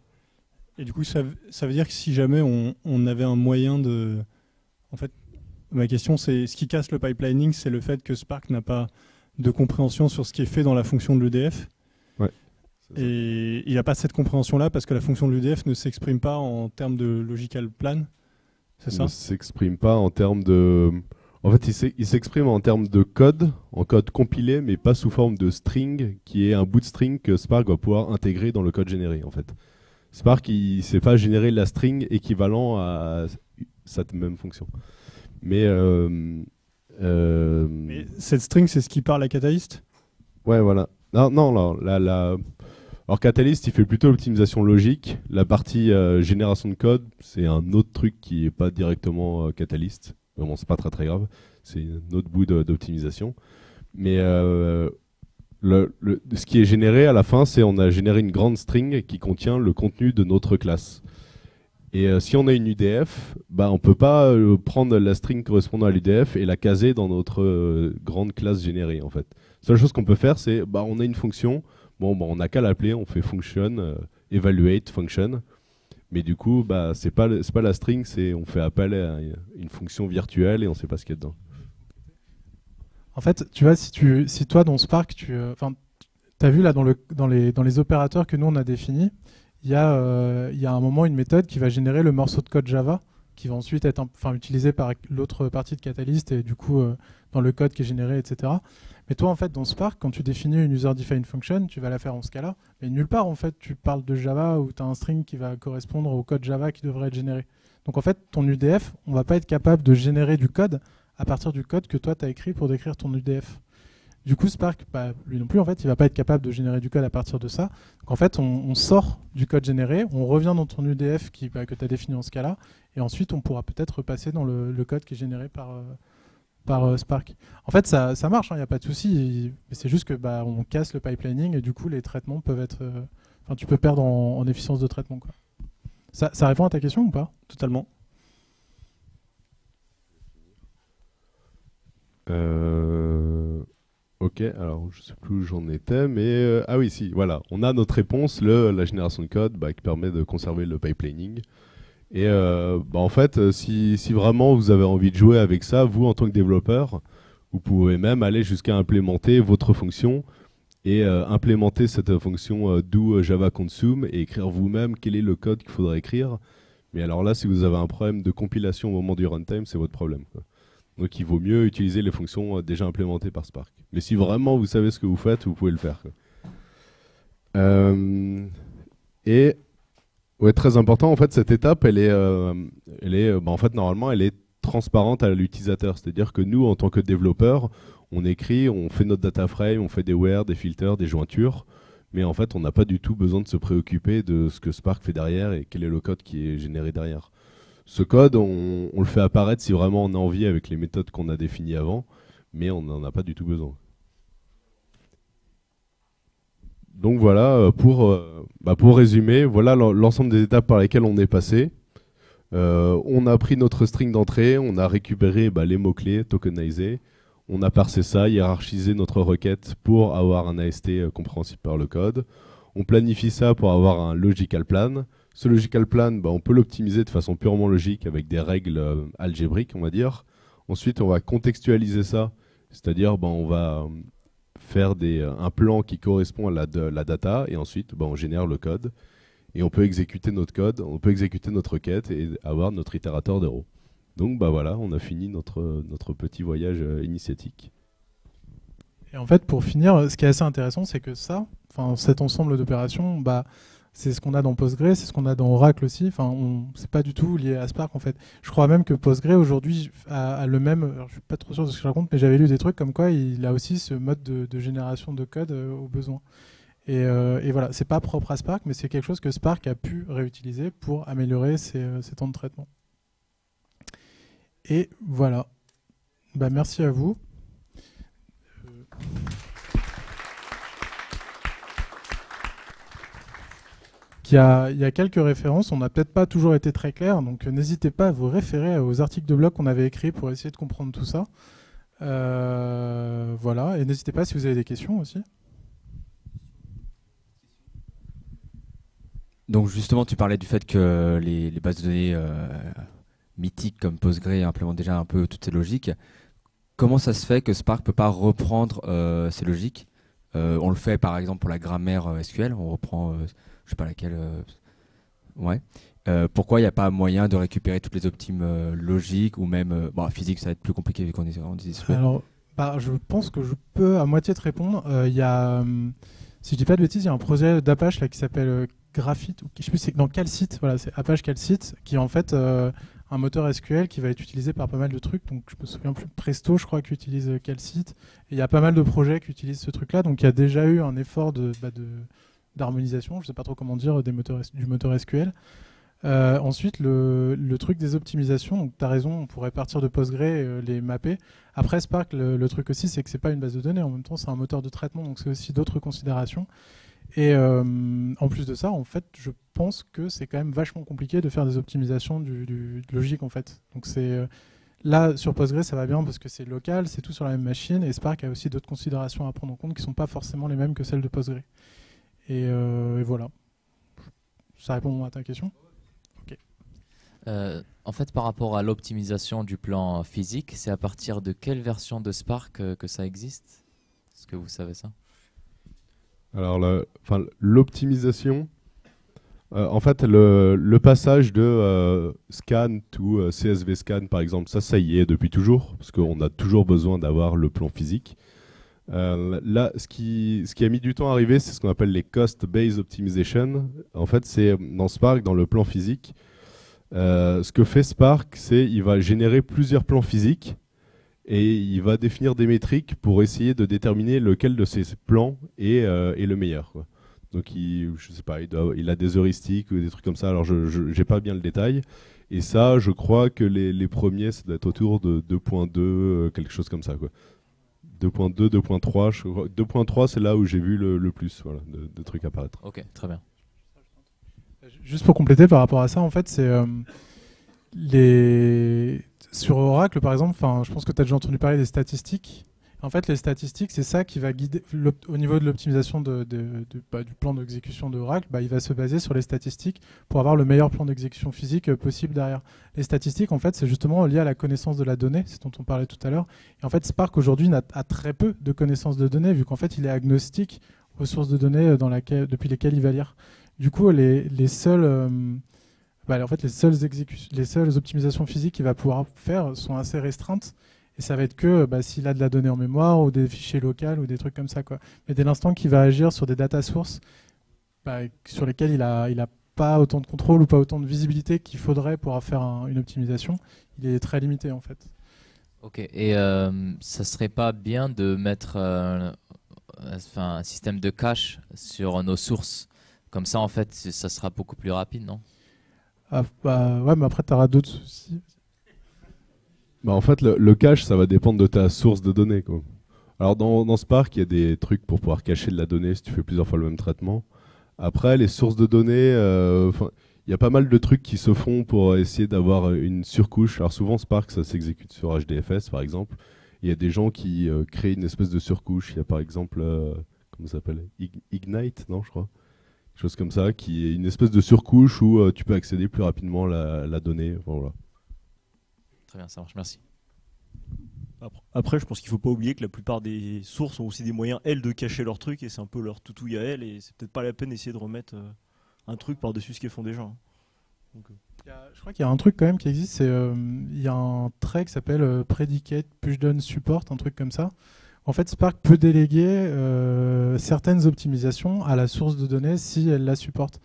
du coup, ça veut dire que si jamais on avait un moyen de... En fait, ma question, c'est ce qui casse le pipelining, c'est le fait que Spark n'a pas de compréhension sur ce qui est fait dans la fonction de l'UDF. Ouais. Et il n'a pas cette compréhension-là parce que la fonction de l'UDF ne s'exprime pas en termes de logical plan. C'est ça ? Il ne s'exprime pas en termes de... En fait, il s'exprime en termes de code, en code compilé, mais pas sous forme de string, qui est un bout de string que Spark va pouvoir intégrer dans le code généré, en fait. Spark, il ne sait pas générer la string équivalent à cette même fonction. Mais cette string, c'est ce qui parle à Catalyst ? Ouais, voilà. Alors Catalyst, il fait plutôt l'optimisation logique. La partie génération de code, c'est un autre truc qui n'est pas directement Catalyst. Vraiment, c'est pas très très grave. C'est un autre bout d'optimisation. Mais ce qui est généré à la fin, c'est on a généré une grande string qui contient le contenu de notre classe. Et si on a une UDF, on ne peut pas prendre la string correspondant à l'UDF et la caser dans notre grande classe générée, en fait. La seule chose qu'on peut faire, c'est on a une fonction, on n'a qu'à l'appeler, on fait function, evaluate function. Mais du coup, c'est pas la string, on fait appel à une fonction virtuelle et on ne sait pas ce qu'il y a dedans. En fait, tu vois, si toi, dans Spark, tu as vu là dans les opérateurs que nous, on a définis, il y a un moment une méthode qui va générer le morceau de code Java qui va ensuite être utilisé par l'autre partie de Catalyst et du coup dans le code qui est généré, etc. Mais toi, en fait, dans Spark, quand tu définis une user-defined function, tu vas la faire en ce cas-là. Mais nulle part, en fait, tu parles de Java où tu as un string qui va correspondre au code Java qui devrait être généré. Donc en fait, ton UDF, on ne va pas être capable de générer du code à partir du code que toi, tu as écrit pour décrire ton UDF. Du coup, Spark, lui non plus, en fait, il va pas être capable de générer du code à partir de ça. Donc, en fait, on sort du code généré, on revient dans ton UDF que tu as défini en ce cas-là, et ensuite, on pourra peut-être repasser dans le code qui est généré par Spark. En fait, ça marche, il n'y a pas de souci. C'est juste que on casse le pipelining, et du coup, les traitements peuvent être... tu peux perdre en efficience de traitement, quoi. Ça répond à ta question ou pas ? Totalement. Ok, alors je sais plus où j'en étais, mais ah oui, si, voilà, on a notre réponse, la génération de code qui permet de conserver le pipelining. Et en fait, si vraiment vous avez envie de jouer avec ça, vous en tant que développeur, vous pouvez même aller jusqu'à implémenter votre fonction et implémenter cette fonction do Java consume et écrire vous-même quel est le code qu'il faudrait écrire. Mais alors là, si vous avez un problème de compilation au moment du runtime, c'est votre problème, quoi. Donc il vaut mieux utiliser les fonctions déjà implémentées par Spark. Mais si vraiment vous savez ce que vous faites, vous pouvez le faire, quoi. Et ouais, très important, en fait, cette étape, elle est en fait, normalement, elle est transparente à l'utilisateur. C'est-à-dire que nous, en tant que développeurs, On écrit, on fait notre data frame, on fait des where, des filters, des jointures, mais en fait, on n'a pas du tout besoin de se préoccuper de ce que Spark fait derrière et quel est le code qui est généré derrière. Ce code, on le fait apparaître si vraiment on a envie avec les méthodes qu'on a définies avant, mais on n'en a pas du tout besoin. Donc voilà, pour résumer, voilà l'ensemble des étapes par lesquelles on est passé. On a pris notre string d'entrée, on a récupéré les mots-clés tokenisés, on a parsé ça, hiérarchisé notre requête pour avoir un AST compréhensible par le code. On planifie ça pour avoir un logical plan. Ce logical plan, on peut l'optimiser de façon purement logique avec des règles algébriques, on va dire. Ensuite, on va contextualiser ça, c'est-à-dire on va faire un plan qui correspond à la data, et ensuite on génère le code. Et on peut exécuter notre code, on peut exécuter notre requête et avoir notre itérateur d'euro. Donc voilà, on a fini notre petit voyage initiatique. Et en fait, pour finir, ce qui est assez intéressant, c'est que cet ensemble d'opérations, c'est ce qu'on a dans Postgre, c'est ce qu'on a dans Oracle aussi. C'est pas du tout lié à Spark en fait. Je crois même que Postgre aujourd'hui a le même. Alors, je suis pas trop sûr de ce que je raconte, mais j'avais lu des trucs comme quoi il a aussi ce mode de génération de code au besoin. Et voilà, c'est pas propre à Spark, mais c'est quelque chose que Spark a pu réutiliser pour améliorer ses temps de traitement. Et voilà. Merci à vous. Il y a quelques références, on n'a peut-être pas toujours été très clair, donc n'hésitez pas à vous référer aux articles de blog qu'on avait écrits pour essayer de comprendre tout ça. Voilà, et n'hésitez pas si vous avez des questions aussi. Donc justement, tu parlais du fait que les bases de données mythiques comme Postgre implémentent déjà un peu toutes ces logiques. Comment ça se fait que Spark ne peut pas reprendre ces logiques? On le fait par exemple pour la grammaire SQL, on reprend, je ne sais pas laquelle. Ouais. Pourquoi il n'y a pas moyen de récupérer toutes les optimes logiques ou même physique, ça va être plus compliqué vu qu'on est en display. Alors, je pense que je peux à moitié te répondre. Il y a, si je dis pas de bêtises, il y a un projet d'Apache là qui s'appelle Graphite, ou je sais plus c'est dans Calcite, voilà, c'est Apache Calcite, qui est en fait un moteur SQL qui va être utilisé par pas mal de trucs. Donc je me souviens plus, Presto je crois qui utilise Calcite. Et il y a pas mal de projets qui utilisent ce truc là, donc il y a déjà eu un effort d'harmonisation, je sais pas trop comment dire, du moteur SQL. Ensuite, le truc des optimisations, donc tu as raison, on pourrait partir de Postgre et les mapper. Après Spark, le truc aussi, c'est que c'est pas une base de données, en même temps c'est un moteur de traitement, donc c'est aussi d'autres considérations. Et en plus de ça, en fait, je pense que c'est quand même vachement compliqué de faire des optimisations du logique, en fait. Donc là, sur Postgre, ça va bien parce que c'est local, c'est tout sur la même machine, et Spark a aussi d'autres considérations à prendre en compte qui sont pas forcément les mêmes que celles de Postgre. Et voilà. Ça répond à ta question ? En fait, par rapport à l'optimisation du plan physique, c'est à partir de quelle version de Spark que ça existe? Est-ce que vous savez ça? Alors, l'optimisation, en fait, le passage de scan to CSV scan, par exemple, ça y est depuis toujours, parce qu'on a toujours besoin d'avoir le plan physique. Là, ce qui a mis du temps à arriver, c'est ce qu'on appelle les cost-based optimization. En fait, c'est dans Spark, dans le plan physique. Ce que fait Spark, c'est qu'il va générer plusieurs plans physiques et il va définir des métriques pour essayer de déterminer lequel de ces plans est le meilleur, quoi. Donc, je sais pas, il a des heuristiques ou des trucs comme ça. Alors, je n'ai pas bien le détail. Et ça, je crois que les premiers, ça doit être autour de 2.2, quelque chose comme ça, quoi. 2.2, 2.3. 2.3, c'est là où j'ai vu le plus de trucs apparaître. Ok, très bien. Juste pour compléter par rapport à ça, en fait, c'est sur Oracle, par exemple, je pense que tu as déjà entendu parler des statistiques. En fait, les statistiques, c'est ça qui va guider, au niveau de l'optimisation du plan d'exécution d'Oracle, il va se baser sur les statistiques pour avoir le meilleur plan d'exécution physique possible derrière. Les statistiques, en fait, c'est justement lié à la connaissance de la donnée, c'est dont on parlait tout à l'heure. Et en fait, Spark, aujourd'hui, a très peu de connaissances de données, vu qu'en fait, il est agnostique aux sources de données depuis lesquelles il va lire. Du coup, les seules optimisations physiques qu'il va pouvoir faire sont assez restreintes. Et ça va être que s'il a de la donnée en mémoire ou des fichiers locaux ou des trucs comme ça, quoi. Mais dès l'instant qu'il va agir sur des data sources sur lesquelles il a pas autant de contrôle ou pas autant de visibilité qu'il faudrait pour faire une optimisation, il est très limité en fait. Ok, et ça serait pas bien de mettre un système de cache sur nos sources? Comme ça, en fait, ça sera beaucoup plus rapide, non? Ah, bah, ouais, mais après, tu auras d'autres soucis. Bah, en fait, le cache, ça va dépendre de ta source de données, quoi. Alors dans Spark, il y a des trucs pour pouvoir cacher de la donnée si tu fais plusieurs fois le même traitement. Après, les sources de données, il y a pas mal de trucs qui se font pour essayer d'avoir une surcouche. Alors souvent, Spark, ça s'exécute sur HDFS, par exemple. Il y a des gens qui créent une espèce de surcouche. Il y a par exemple, comment ça s'appelle? Ignite, non, je crois. Quelque chose comme ça, qui est une espèce de surcouche où tu peux accéder plus rapidement à la donnée. Enfin, voilà. Très bien, ça marche, merci. Après, je pense qu'il ne faut pas oublier que la plupart des sources ont aussi des moyens, elles, de cacher leurs trucs, et c'est un peu leur toutouille à elles, et c'est peut-être pas la peine d'essayer de remettre un truc par-dessus ce qu'elles font déjà. Donc, Je crois qu'il y a un truc quand même qui existe, il y a un trait qui s'appelle Predicate Pushdown Support, un truc comme ça. En fait, Spark peut déléguer certaines optimisations à la source de données si elle la supporte.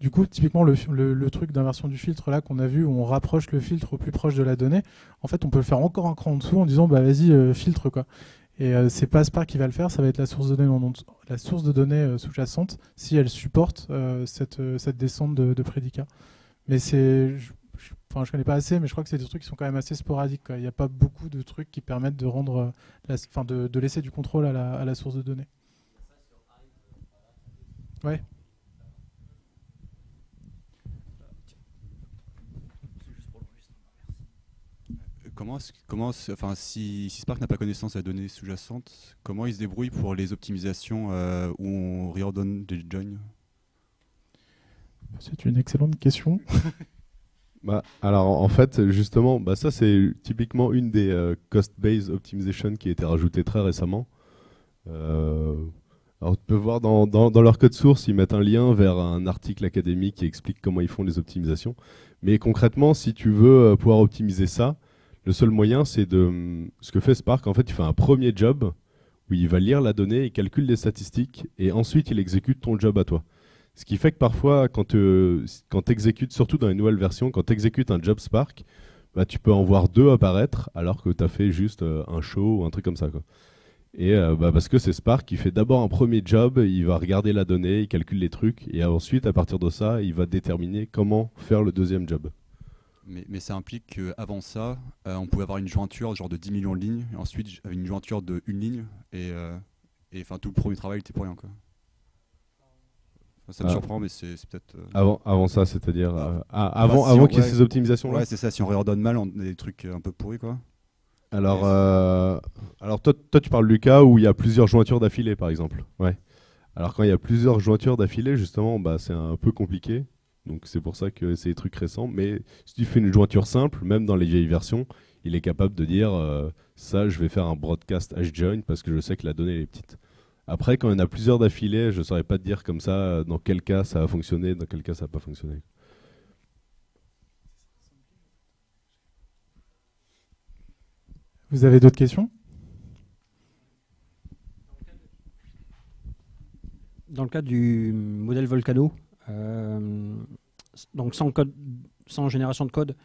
Du coup, typiquement, le truc d'inversion du filtre là qu'on a vu, où on rapproche le filtre au plus proche de la donnée, en fait, on peut le faire encore un cran en dessous en disant, bah vas-y, filtre quoi. Et c'est pas Spark qui va le faire, ça va être la source de données, sous-jacente, si elle supporte cette descente de prédicats. Mais je connais pas assez, mais je crois que c'est des trucs qui sont quand même assez sporadiques, quoi. Il n'y a pas beaucoup de trucs qui permettent de rendre, de laisser du contrôle à la source de données. Ouais. Si Spark n'a pas connaissance de la donnée sous-jacente, comment il se débrouille pour les optimisations où on réordonne des joins? C'est une excellente question. Bah, alors en fait, justement, bah, ça c'est typiquement une des cost-based optimization qui a été rajoutée très récemment. Alors tu peux voir dans leur code source, ils mettent un lien vers un article académique qui explique comment ils font les optimisations. Mais concrètement, si tu veux pouvoir optimiser ça, le seul moyen, c'est ce que fait Spark. En fait, il fait un premier job où il va lire la donnée, il calcule des statistiques et ensuite il exécute ton job à toi. Ce qui fait que parfois, quand tu exécutes, surtout dans les nouvelles versions, quand tu exécutes un job Spark, bah, tu peux en voir deux apparaître alors que tu as fait juste un show ou un truc comme ça, quoi. Et parce que c'est Spark qui fait d'abord un premier job, il va regarder la donnée, il calcule les trucs et ensuite, à partir de ça, il va déterminer comment faire le deuxième job. Mais ça implique qu'avant ça, on pouvait avoir une jointure genre de 10 millions de lignes, et ensuite une jointure de une ligne, et tout le premier travail était pour rien, quoi. Ça me surprend, mais c'est peut-être... Avant ça, c'est-à-dire avant qu'il y ait ces optimisations-là. Ouais, c'est ça, si on réordonne mal, on a des trucs un peu pourris, quoi. Alors toi, tu parles du cas où il y a plusieurs jointures d'affilée, par exemple. Ouais. Alors quand il y a plusieurs jointures d'affilée, justement, bah, c'est un peu compliqué. Donc c'est pour ça que c'est des trucs récents. Mais si tu fais une jointure simple, même dans les vieilles versions, il est capable de dire ça, je vais faire un broadcast hash-join parce que je sais que la donnée est petite. Après, quand il y en a plusieurs d'affilée, je ne saurais pas te dire comme ça dans quel cas ça a fonctionné, dans quel cas ça n'a pas fonctionné. Vous avez d'autres questions? Dans le cas du modèle Volcano, donc sans génération de code,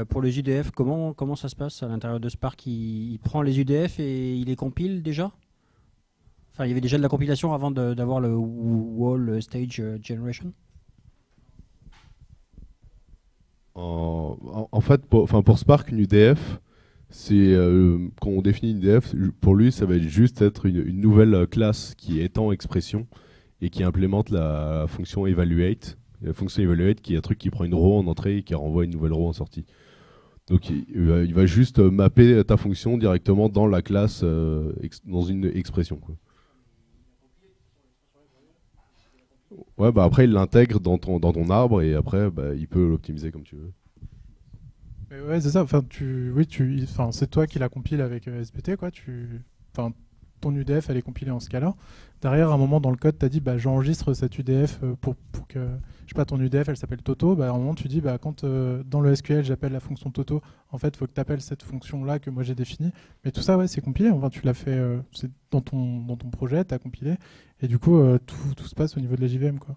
pour les UDF, comment ça se passe à l'intérieur de Spark? Il prend les UDF et il les compile déjà? Enfin, il y avait déjà de la compilation avant d'avoir le Wall Stage Generation? En fait, pour Spark, une UDF, c'est quand on définit une UDF, pour lui, ça va juste être une nouvelle classe qui étend expression et qui implémente la fonction evaluate. La fonction evaluate qui est un truc qui prend une row en entrée et qui renvoie une nouvelle row en sortie. Donc il va juste mapper ta fonction directement dans la classe, dans une expression, quoi. Ouais, bah après il l'intègre dans ton arbre et après bah, il peut l'optimiser comme tu veux. Mais ouais, c'est ça. Enfin, c'est toi qui la compile avec SBT, quoi. Ton UDF, elle est compilée en Scala. Derrière, à un moment dans le code, tu as dit, bah, j'enregistre cette UDF pour que, je sais pas, ton UDF, elle s'appelle Toto. Bah, à un moment, tu dis, bah, quand dans le SQL, j'appelle la fonction Toto, en fait, il faut que tu appelles cette fonction-là que moi j'ai définie. Mais tout ça, ouais, c'est compilé. Enfin, tu l'as fait c'est dans ton projet, tu as compilé. Et du coup, tout se passe au niveau de la JVM, quoi.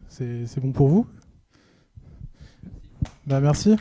C'est bon pour vous? Bah, merci.